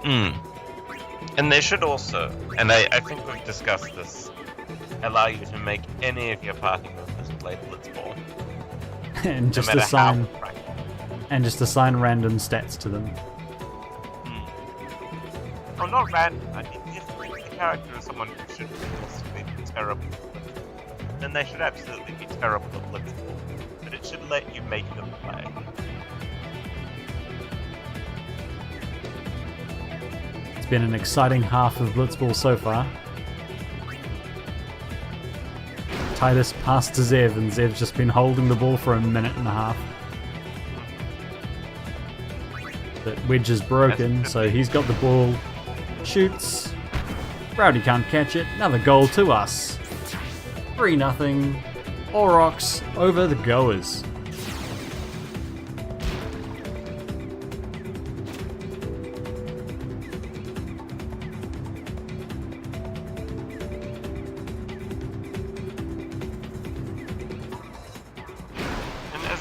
And they should also, and I think we've discussed this, allow you to make any of your party members play Blitzball. And just no matter assign how practical. and just assign random stats to them. Well, not random. I mean, if the character is someone who should be terrible at Blitzball, then they should absolutely be terrible at Blitzball. But it should let you make them play. It's been an exciting half of Blitzball so far. Titus passed to Zev, and Zev's just been holding the ball for a minute and a half. But Wedge is broken, so he's got the ball. Shoots. Rowdy can't catch it. Another goal to us. 3-0. Aurochs over the Goers.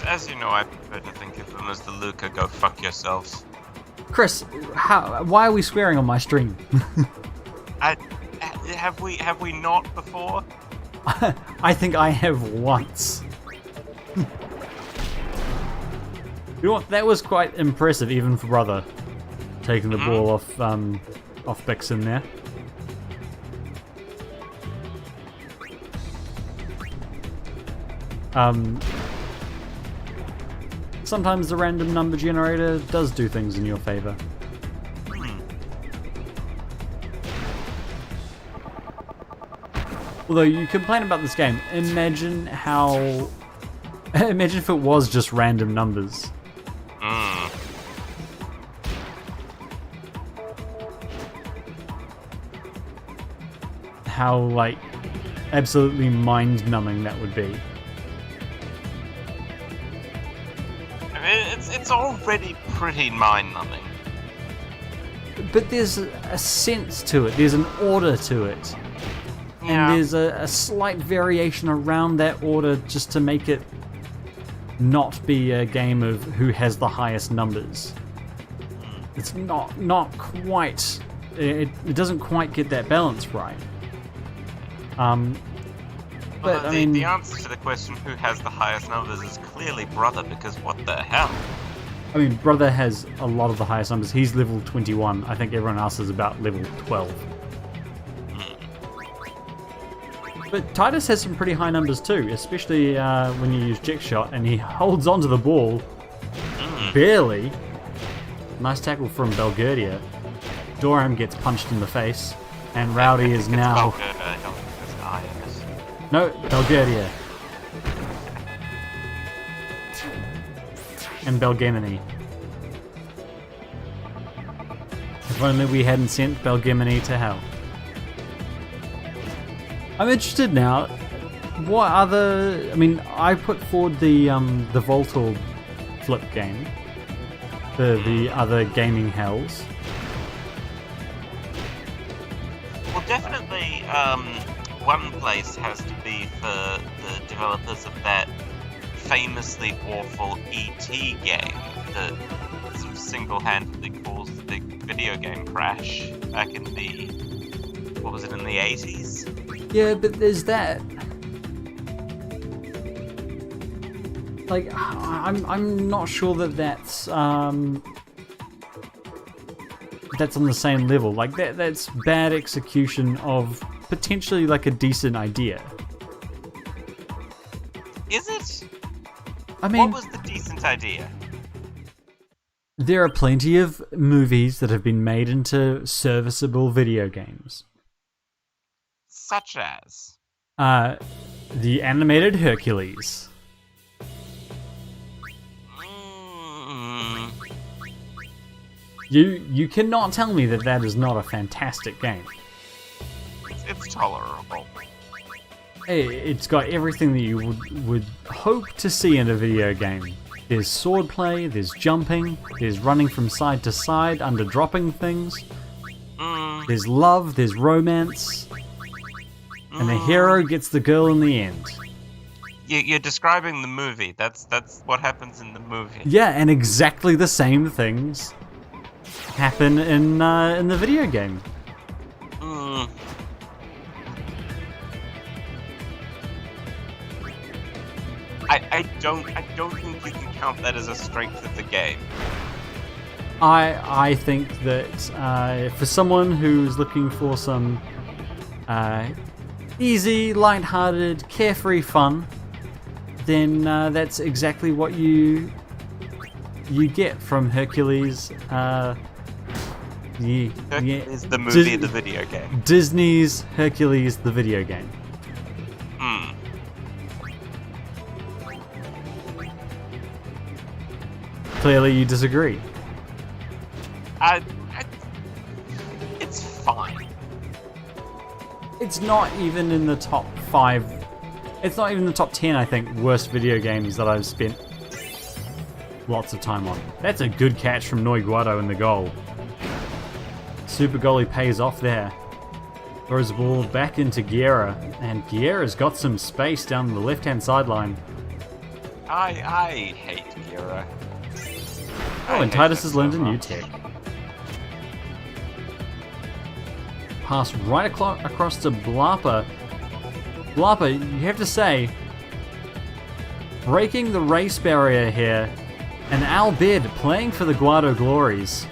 As you know, I prefer to think of them as the Luca go fuck yourselves. Chris, why are we swearing on my stream? Have we not before? I think I have once. You know what? That was quite impressive, even for Brother, taking the ball off Bix in there. Sometimes the random number generator does do things in your favor. Although you complain about this game, imagine if it was just random numbers. How, like, absolutely mind-numbing that would be. It's already pretty mind-numbing. But there's a sense to it, there's an order to it. Yeah. And there's a slight variation around that order just to make it not be a game of who has the highest numbers. It's not quite... It doesn't quite get that balance right. But I mean... The answer to the question who has the highest numbers is clearly Brother, because what the hell? I mean, Brother has a lot of the highest numbers. He's level 21. I think everyone else is about level 12. But Titus has some pretty high numbers too, especially when you use Jack Shot, and he holds onto the ball. Barely. Nice tackle from Belgurdia. Doram gets punched in the face, and Rowdy is now... No, Belgurdia. And Belgemini. If only we hadn't sent Belgemini to hell. I'm interested now. What other... I mean, I put forward the Voltor flip game. The other gaming hells. Well, definitely, one place has to be for the developers of that famously awful E.T. game that sort of single-handedly caused the big video game crash back in the... what was it, in the 80s? Yeah, but there's that. Like, I'm not sure that's on the same level. Like that's bad execution of potentially like a decent idea. Is it? I mean, what was the decent idea? There are plenty of movies that have been made into serviceable video games. Such as? The animated Hercules. You cannot tell me that is not a fantastic game. It's tolerable. It's got everything that you would hope to see in a video game. There's swordplay, there's jumping, there's running from side to side under dropping things. There's love, there's romance. And the hero gets the girl in the end. You're describing the movie. That's what happens in the movie. Yeah, and exactly the same things happen in the video game. Mm. I don't think you can count that as a strength of the game. I think that for someone who's looking for some easy, light-hearted, carefree fun, then that's exactly what you get from Hercules. Hercules the movie, the video game. Disney's Hercules the video game. Hmm. Clearly, you disagree. It's fine. It's not even in the top 5. It's not even the top 10, I think, worst video games that I've spent lots of time on. That's a good catch from Noiguado in the goal. Super goalie pays off there. Throws the ball back into Guerra, and Guerra's got some space down the left-hand sideline. I hate Guerra. Oh, and Titus has learned a new tech. Pass right across to Blapa. Blapa, you have to say, breaking the race barrier here, and Al Bed playing for the Guado Glories.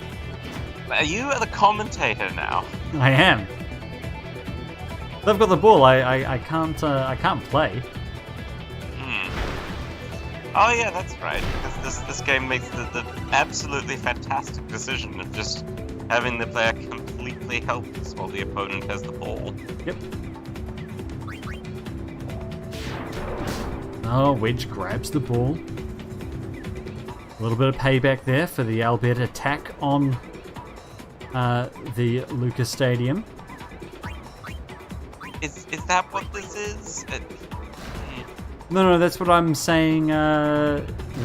Are you the commentator now? I am. They've got the ball. I can't play. Oh yeah, that's right. Because this game makes the absolutely fantastic decision of just having the player completely helpless while the opponent has the ball. Yep. Oh, Wedge grabs the ball. A little bit of payback there for the Albert attack on the Lucas Stadium. Is that what this is? No, that's what I'm saying.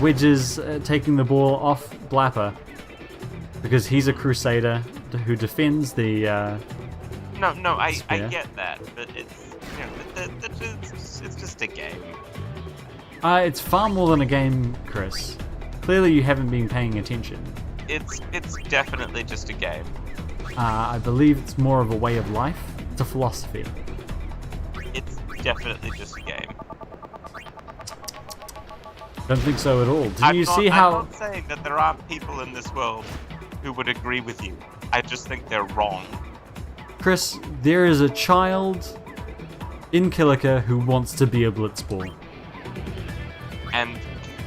Wedge is taking the ball off Blapper because he's a Crusader who defends the. No, I spear. get that, but it's it's just a game. It's far more than a game, Chris. Clearly, you haven't been paying attention. It's definitely just a game. I believe it's more of a way of life. It's a philosophy. It's definitely just a game. Don't think so at all. Did you see how? I'm not saying that there aren't people in this world who would agree with you. I just think they're wrong. Chris, there is a child in Killiker who wants to be a blitzball. And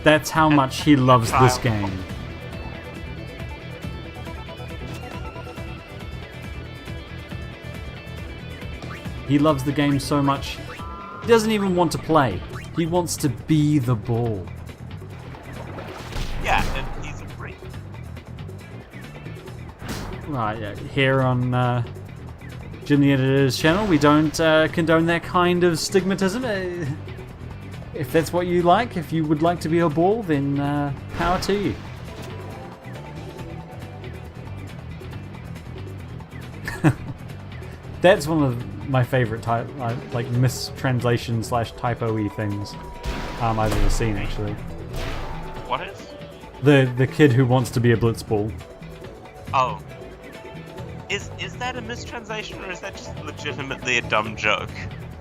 that's how much he loves this game. He loves the game so much, he doesn't even want to play. He wants to be the ball. Yeah, and he's a freak. Right, yeah, here on Jim the Editor's channel, we don't condone that kind of stigmatism. If that's what you like, if you would like to be a ball, then power to you. That's one of my favorite like mistranslation / typo-y things I've ever seen, actually. What is? The kid who wants to be a blitzball. Oh. Is that a mistranslation or is that just legitimately a dumb joke?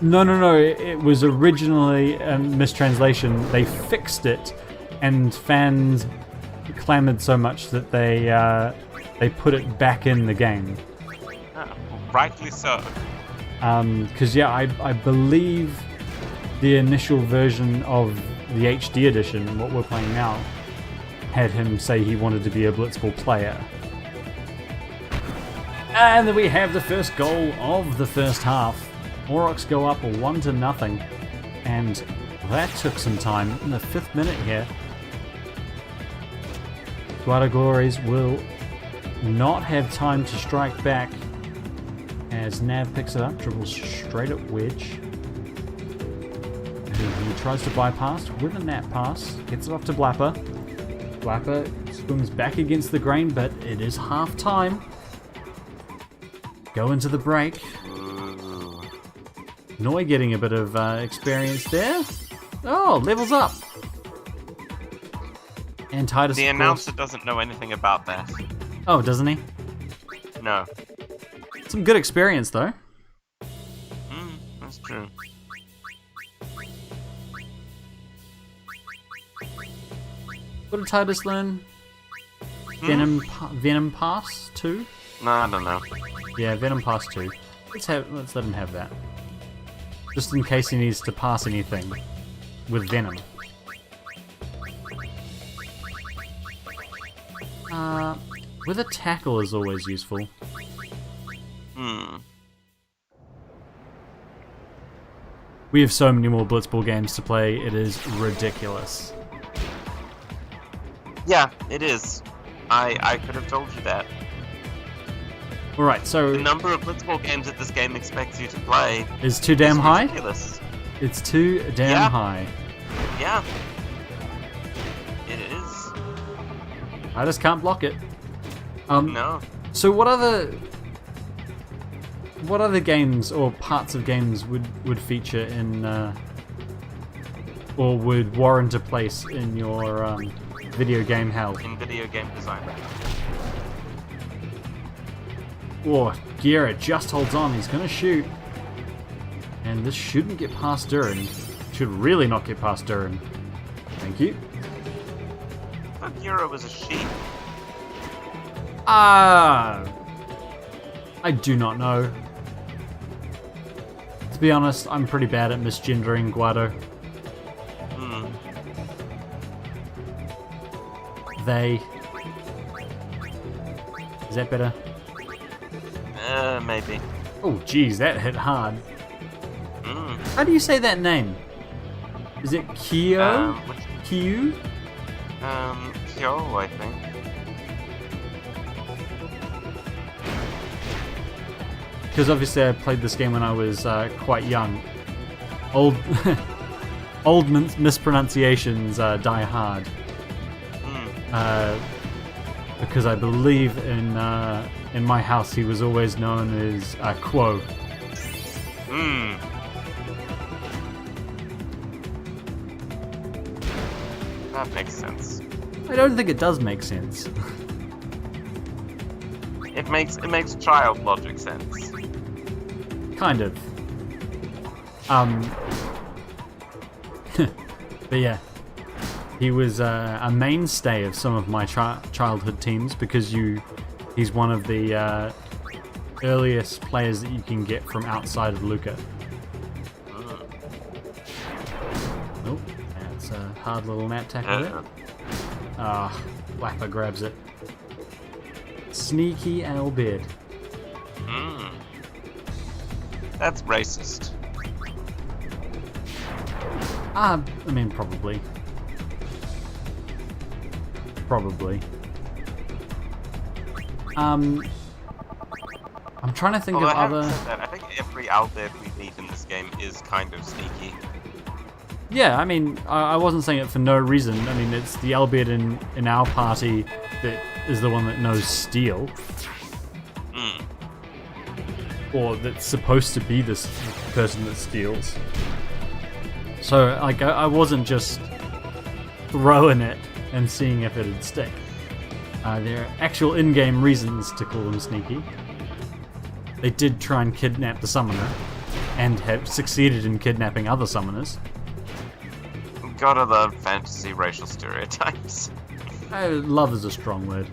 No. It was originally a mistranslation. They fixed it, and fans clamored so much that they put it back in the game. Oh, rightly so. Because I believe the initial version of the HD edition, what we're playing now, had him say he wanted to be a blitzball player. And then we have the first goal of the first half. Aurochs go up 1-0, and that took some time in the 5th minute here. Guado Glories will not have time to strike back as Nav picks it up, dribbles straight at Wedge. He tries to bypass with a nap pass, gets it off to Blapper. Blapper swings back against the grain, but it is half time. Go into the break. Noi getting a bit of experience there. Oh, levels up. And Titus, The of course. announcer doesn't know anything about that. Oh, doesn't he? No. Some good experience, though. That's true. What did Titus learn? Venom Pass 2? No, I don't know. Yeah, Venom Pass 2. Let's let him have that. Just in case he needs to pass anything with Venom. With a tackle is always useful. We have so many more Blitzball games to play, it is ridiculous. Yeah, it is. I could have told you that. Alright, so The number of Blitzball games that this game expects you to play is too damn is high? ridiculous. It's too damn Yeah. high. Yeah. It is. I just can't block it. No. So what other games or parts of games would feature in or would warrant a place in your video game hell? In video game design. Oh, Garrett just holds on. He's gonna shoot, and this shouldn't get past Durin. Should really not get past Durin. Thank you. I thought Hero was a sheep. I do not know. To be honest, I'm pretty bad at misgendering Guado. They. Is that better? Maybe. Oh, geez, that hit hard. How do you say that name? Is it Kyo? Kyu? Kyo, I think. Because obviously I played this game when I was quite young. Old mispronunciations die hard. Because I believe in my house he was always known as Quo. That makes sense. I don't think it does make sense. It makes child logic sense. Kind of. But yeah. He was a mainstay of some of my childhood teams because he's one of the earliest players that you can get from outside of Luca. Oh, that's a hard little nap tackle there. Flapper grabs it. Sneaky Albed. That's racist. I mean, probably. Probably. I'm trying to think Although of I haven't other. said that, I think every Albert we meet in this game is kind of sneaky. Yeah, I mean, I wasn't saying it for no reason. I mean, it's the Albert in our party that is the one that knows steal. Or that's supposed to be this person that steals. So, like, I wasn't just throwing it and seeing if it'd stick. There are actual in-game reasons to call them sneaky. They did try and kidnap the summoner, and have succeeded in kidnapping other summoners. Gotta love fantasy racial stereotypes. Love is a strong word.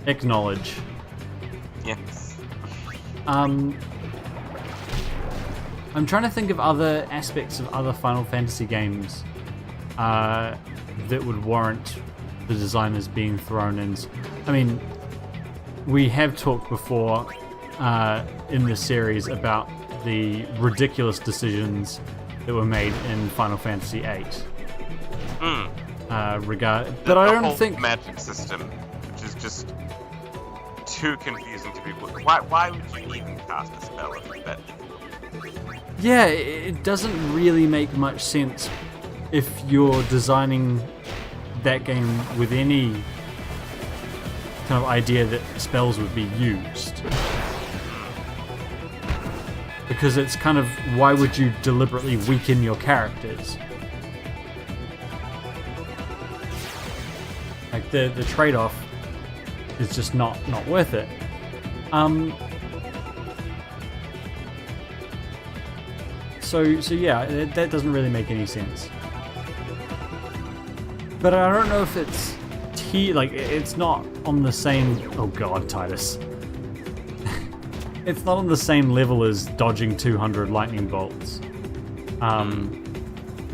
Acknowledge. Yes. I'm trying to think of other aspects of other Final Fantasy games that would warrant the designers being thrown in. I mean, we have talked before in this series about the ridiculous decisions that were made in Final Fantasy VIII. But I don't whole think magic system, which is just too confusing to people. Why would you even cast a spell if it's that difficult? Yeah, it doesn't really make much sense if you're designing that game with any kind of idea that spells would be used. Because it's kind of, why would you deliberately weaken your characters? Like the trade-off is just not worth it. So yeah, that doesn't really make any sense. But I don't know if it's it's not on the same. Oh God, Titus. It's not on the same level as dodging 200 lightning bolts.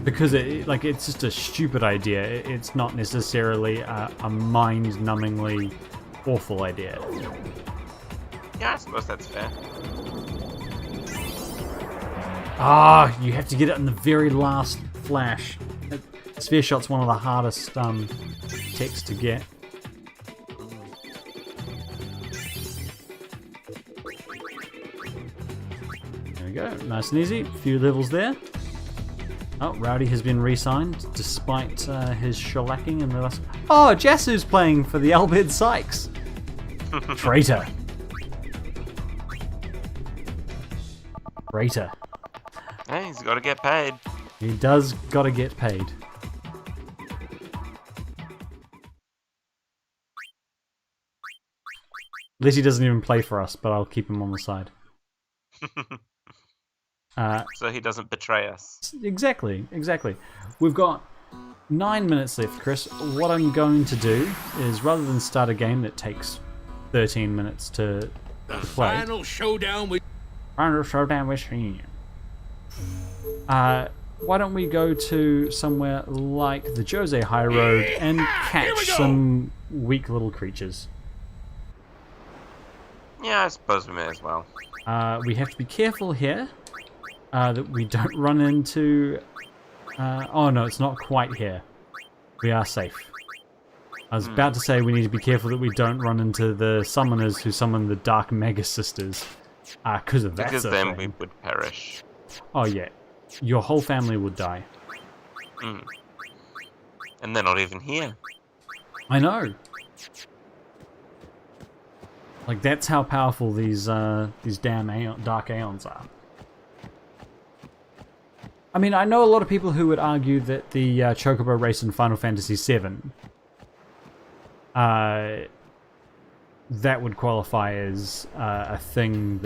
Because it's just a stupid idea. It's not necessarily a mind-numbingly awful idea. Yeah, I suppose that's fair. Ah, you have to get it in the very last flash. Sphere shot's one of the hardest techs to get. There we go, nice and easy. A few levels there. Oh, Rowdy has been re-signed despite his shellacking in the last. Oh, Jasu's playing for the Albed Sykes. Traitor. Traitor. Hey, he's got to get paid. He does gotta get paid. Letty doesn't even play for us, but I'll keep him on the side. So he doesn't betray us. Exactly. We've got 9 minutes left, Chris. What I'm going to do is, rather than start a game that takes 13 minutes to play... Final showdown with... why don't we go to somewhere like the Jose High Road and catch some weak little creatures? Yeah, I suppose we may as well. We have to be careful here that we don't run into... oh no, it's not quite here. We are safe. I was about to say we need to be careful that we don't run into the summoners who summon the Dark Mega Sisters. Because of that. Because then we would perish. Oh yeah. Your whole family would die. And they're not even here. I know. Like, that's how powerful these damn Dark Aeons are. I mean, I know a lot of people who would argue that the Chocobo race in Final Fantasy VII that would qualify as a thing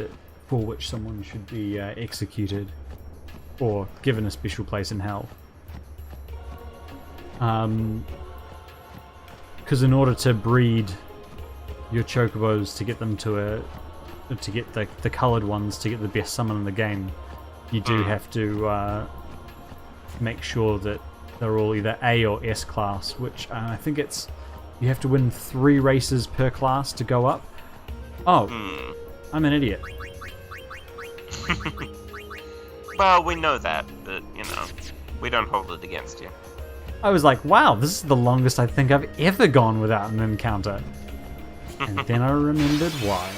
for which someone should be executed or given a special place in hell. Because in order to breed your Chocobos to get them to get the coloured ones to get the best summon in the game, you do have to make sure that they're all either A or S class, which I think you have to win 3 races per class to go up. Oh, I'm an idiot. Well, we know that, but, you know, we don't hold it against you. I was like, wow, this is the longest I think I've ever gone without an encounter. And then I remembered why.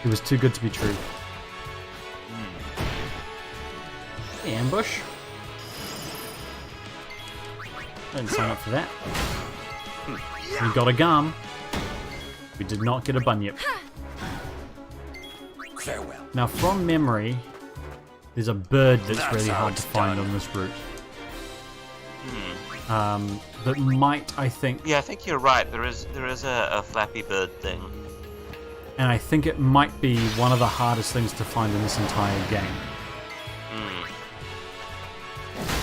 It was too good to be true. Ambush. Didn't sign up for that. We got a gum. We did not get a bunyip. Farewell. Now, from memory, there's a bird that's really hard to find on this route. That might, I think... Yeah, I think you're right. There is a Flappy Bird thing. And I think it might be one of the hardest things to find in this entire game.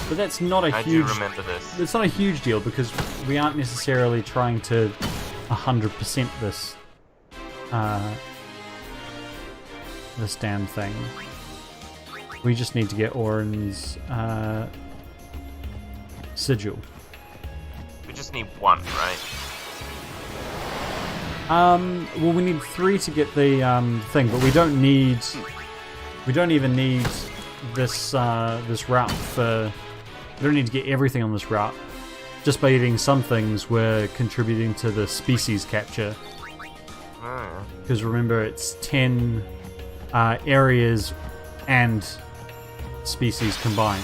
But that's not a huge... I do remember this. It's not a huge deal because we aren't necessarily trying to 100% this this damn thing. We just need to get Orin's sigil. We just need 1, right? Well, we need 3 to get the thing, but we don't need. We don't even need this this route for. We don't need to get everything on this route. Just by getting some things, we're contributing to the species capture. Because remember, it's 10 areas and species combined.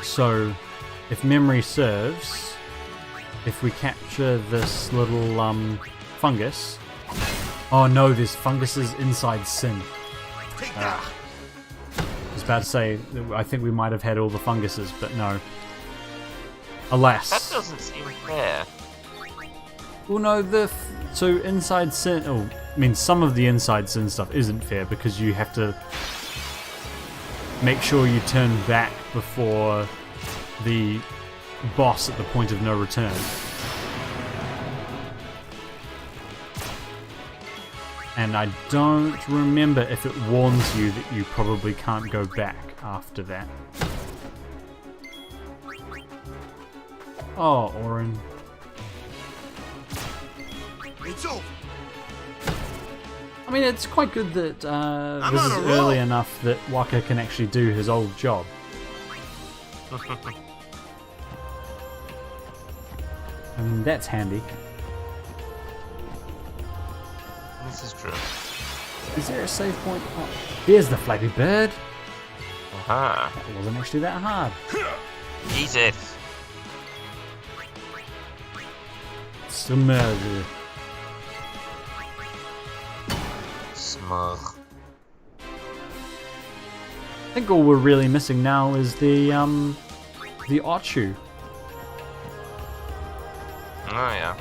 So, if memory serves, if we capture this little fungus, Oh no, there's funguses inside Sin. Ah. I was about to say, I think we might have had all the funguses, but no. Alas. That doesn't seem fair. Well, no, so inside Sin... Oh, I mean, some of the inside Sin stuff isn't fair because you have to make sure you turn back before the boss at the point of no return. And I don't remember if it warns you that you probably can't go back after that. Oh, Orin. It's over. I mean, it's quite good that this is early enough that Waka can actually do his old job. I mean, that's handy. This is true. Is there a save point? Oh, there's the Flappy Bird. Aha. It wasn't actually that hard. Eat it. Still murder. Smug. I think all we're really missing now is the Ochu. Oh yeah.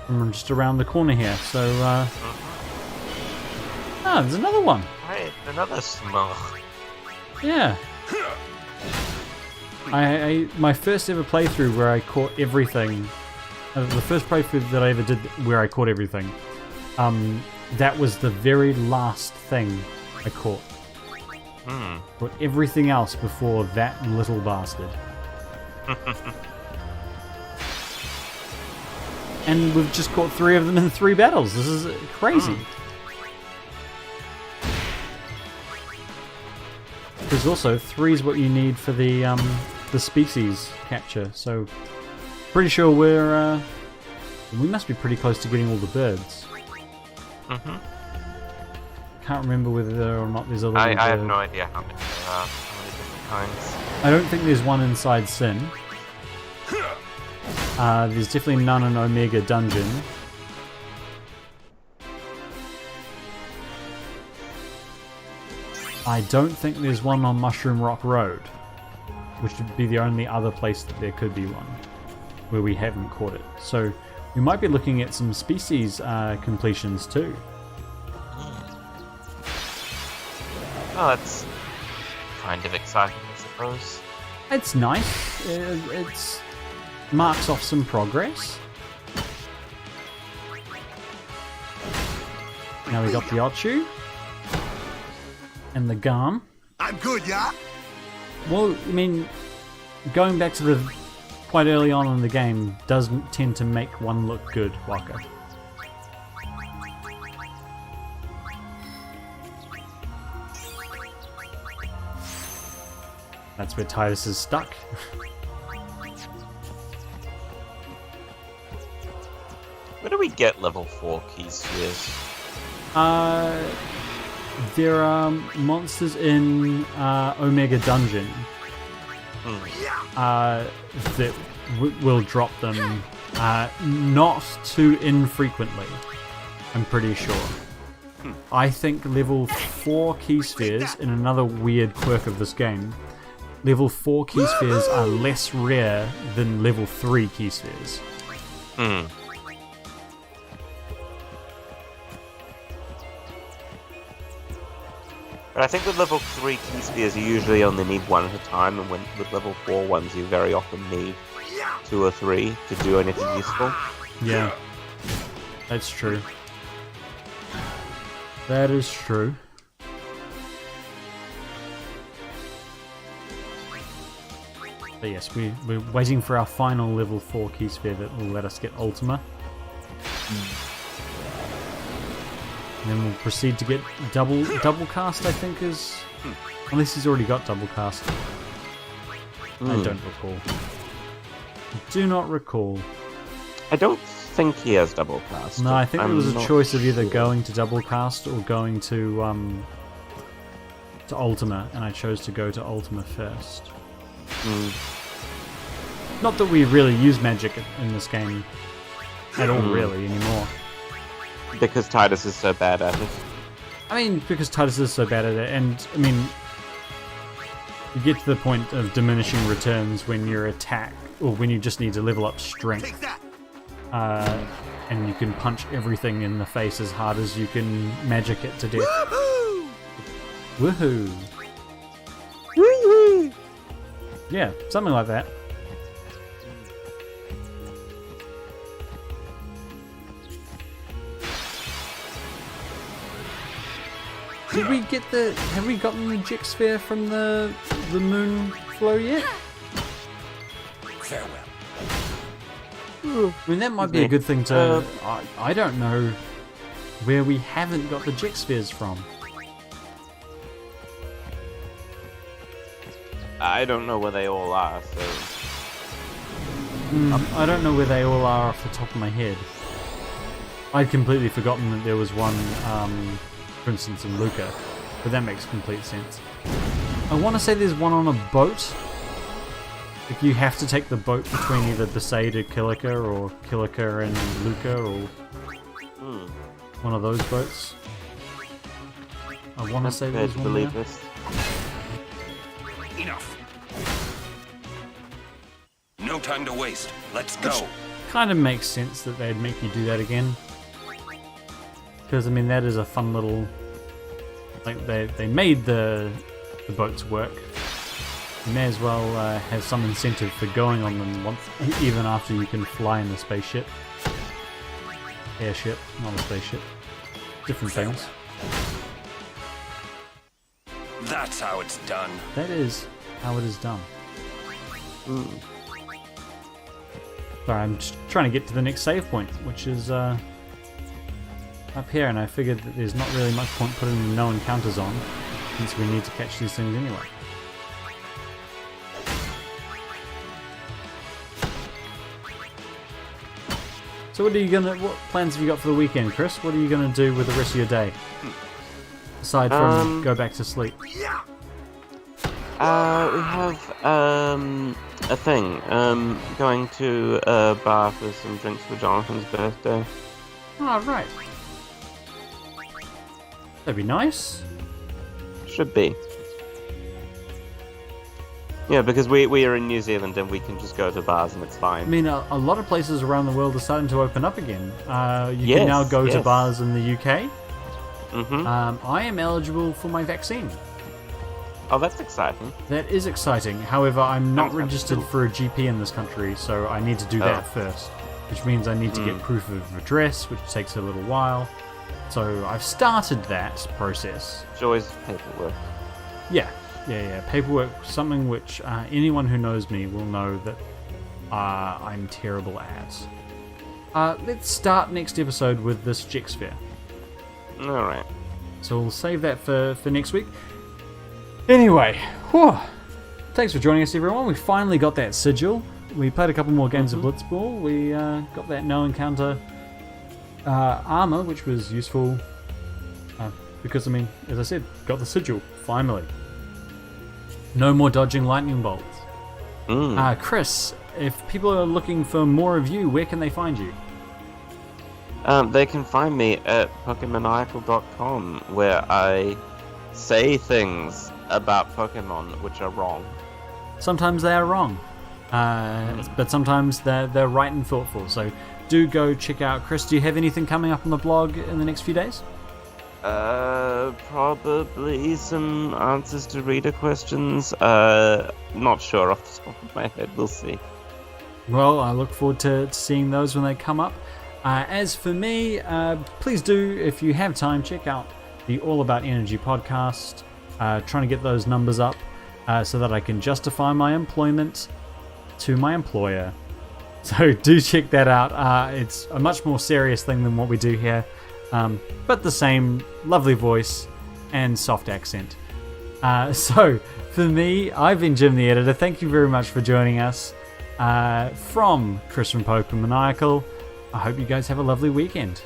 I'm just around the corner here, so oh, there's another one. Right, another smug. Yeah. My first ever playthrough where I caught everything. The first playthrough that I ever did where I caught everything. That was the very last thing I caught. Caught everything else before that little bastard. And we've just caught 3 of them in 3 battles. This is crazy. Because also 3 is what you need for the species capture. So pretty sure we must be pretty close to getting all the birds. Can't remember whether or not there's other. I have no idea how many there are. How many different kinds. I don't think there's one inside Sin. There's definitely none in Omega Dungeon. I don't think there's one on Mushroom Rock Road, which would be the only other place that there could be one where we haven't caught it. So we might be looking at some species completions too. Oh, that's kind of exciting, I suppose. It's nice. It's marks off some progress. Now we got the Ochu and the Garm. I'm good, yeah? Well, I mean, going back to the quite early on in the game does tend to make one look good, Waka. That's where Titus is stuck. Where do we get level 4 key spheres? There are monsters in Omega Dungeon that will drop them not too infrequently, I'm pretty sure. I think level 4 key spheres, in another weird quirk of this game, level 4 key spheres are less rare than level 3 key spheres. But I think with level 3 key spheres you usually only need 1 at a time, and with level 4 ones you very often need 2 or 3 to do anything useful. Yeah, that's true. That is true. But yes, we're waiting for our final level 4 key sphere that will let us get Ultima. And then we'll proceed to get double cast, I think is... Unless he's already got double cast. I don't recall. I do not recall. I don't think he has double cast. No, I think there was a choice of either going to double cast or going to Ultima, and I chose to go to Ultima first. Not that we really use magic in this game at all, really, anymore. Because Titus is so bad at it. I mean, because Titus is so bad at it, and I mean, you get to the point of diminishing returns when your attack, or when you just need to level up strength, Take that. and you can punch everything in the face as hard as you can magic it to death. Woohoo! Woohoo! Yeah, something like that. Did we get the? Have we gotten the Jick Sphere from the moon flow yet? Farewell. I mean, that might be a good thing to. I don't know where we haven't got the Jick Spheres from. I don't know where they all are, so... I don't know where they all are off the top of my head. I'd completely forgotten that there was one, for instance, in Luca, but that makes complete sense. I want to say there's one on a boat. Like, you have to take the boat between either Besaid or Kilika, or Kilika and Luca, or one of those boats. I want to say there's one there. this. Enough. No time to waste. Let's go. Kind of makes sense that they'd make you do that again. Because, I mean, that is a fun little... Like, they made the boats work. You may as well have some incentive for going on them once, even after you can fly in the spaceship. Airship, not a spaceship. Different things. That's how it's done. That is how it is done. Sorry, I'm just trying to get to the next save point, which is up here, and I figured that there's not really much point putting no encounters on, since we need to catch these things anyway. So what plans have you got for the weekend, Chris? What are you gonna do with the rest of your day? Aside from go back to sleep. Yeah. We have a thing. Going to a bar for some drinks for Jonathan's birthday. Oh, right. That'd be nice. Should be. Yeah, because we are in New Zealand and we can just go to bars and it's fine. I mean, a lot of places around the world are starting to open up again. You can now go to bars in the UK. I am eligible for my vaccine. Oh, that's exciting. That is exciting. However, I'm not registered for a GP in this country, so I need to do that first. Which means I need to get proof of address, which takes a little while. So I've started that process. It's always paperwork. Yeah. Paperwork, something which anyone who knows me will know that I'm terrible at. Let's start next episode with this Jick Sphere. Alright. So we'll save that for next week. Anyway, whew, thanks for joining us, everyone. We finally got that sigil. We played a couple more games of Blitzball. We got that no encounter armor, which was useful. Because, I mean, as I said, got the sigil, finally. No more dodging lightning bolts. Chris, if people are looking for more of you, where can they find you? They can find me at PokemonIcal.com, where I say things about Pokemon which are wrong. Sometimes they are wrong, but sometimes they're right and thoughtful. So do go check out Chris. Do you have anything coming up on the blog in the next few days? Probably some answers to reader questions. Not sure off the top of my head. We'll see. Well, I look forward to seeing those when they come up. As for me, please do, if you have time, check out the All About Energy podcast. Trying to get those numbers up so that I can justify my employment to my employer. So do check that out. It's a much more serious thing than what we do here. But the same lovely voice and soft accent. So, for me, I've been Jim the Editor. Thank you very much for joining us. From Chris from Pokemaniacal, I hope you guys have a lovely weekend.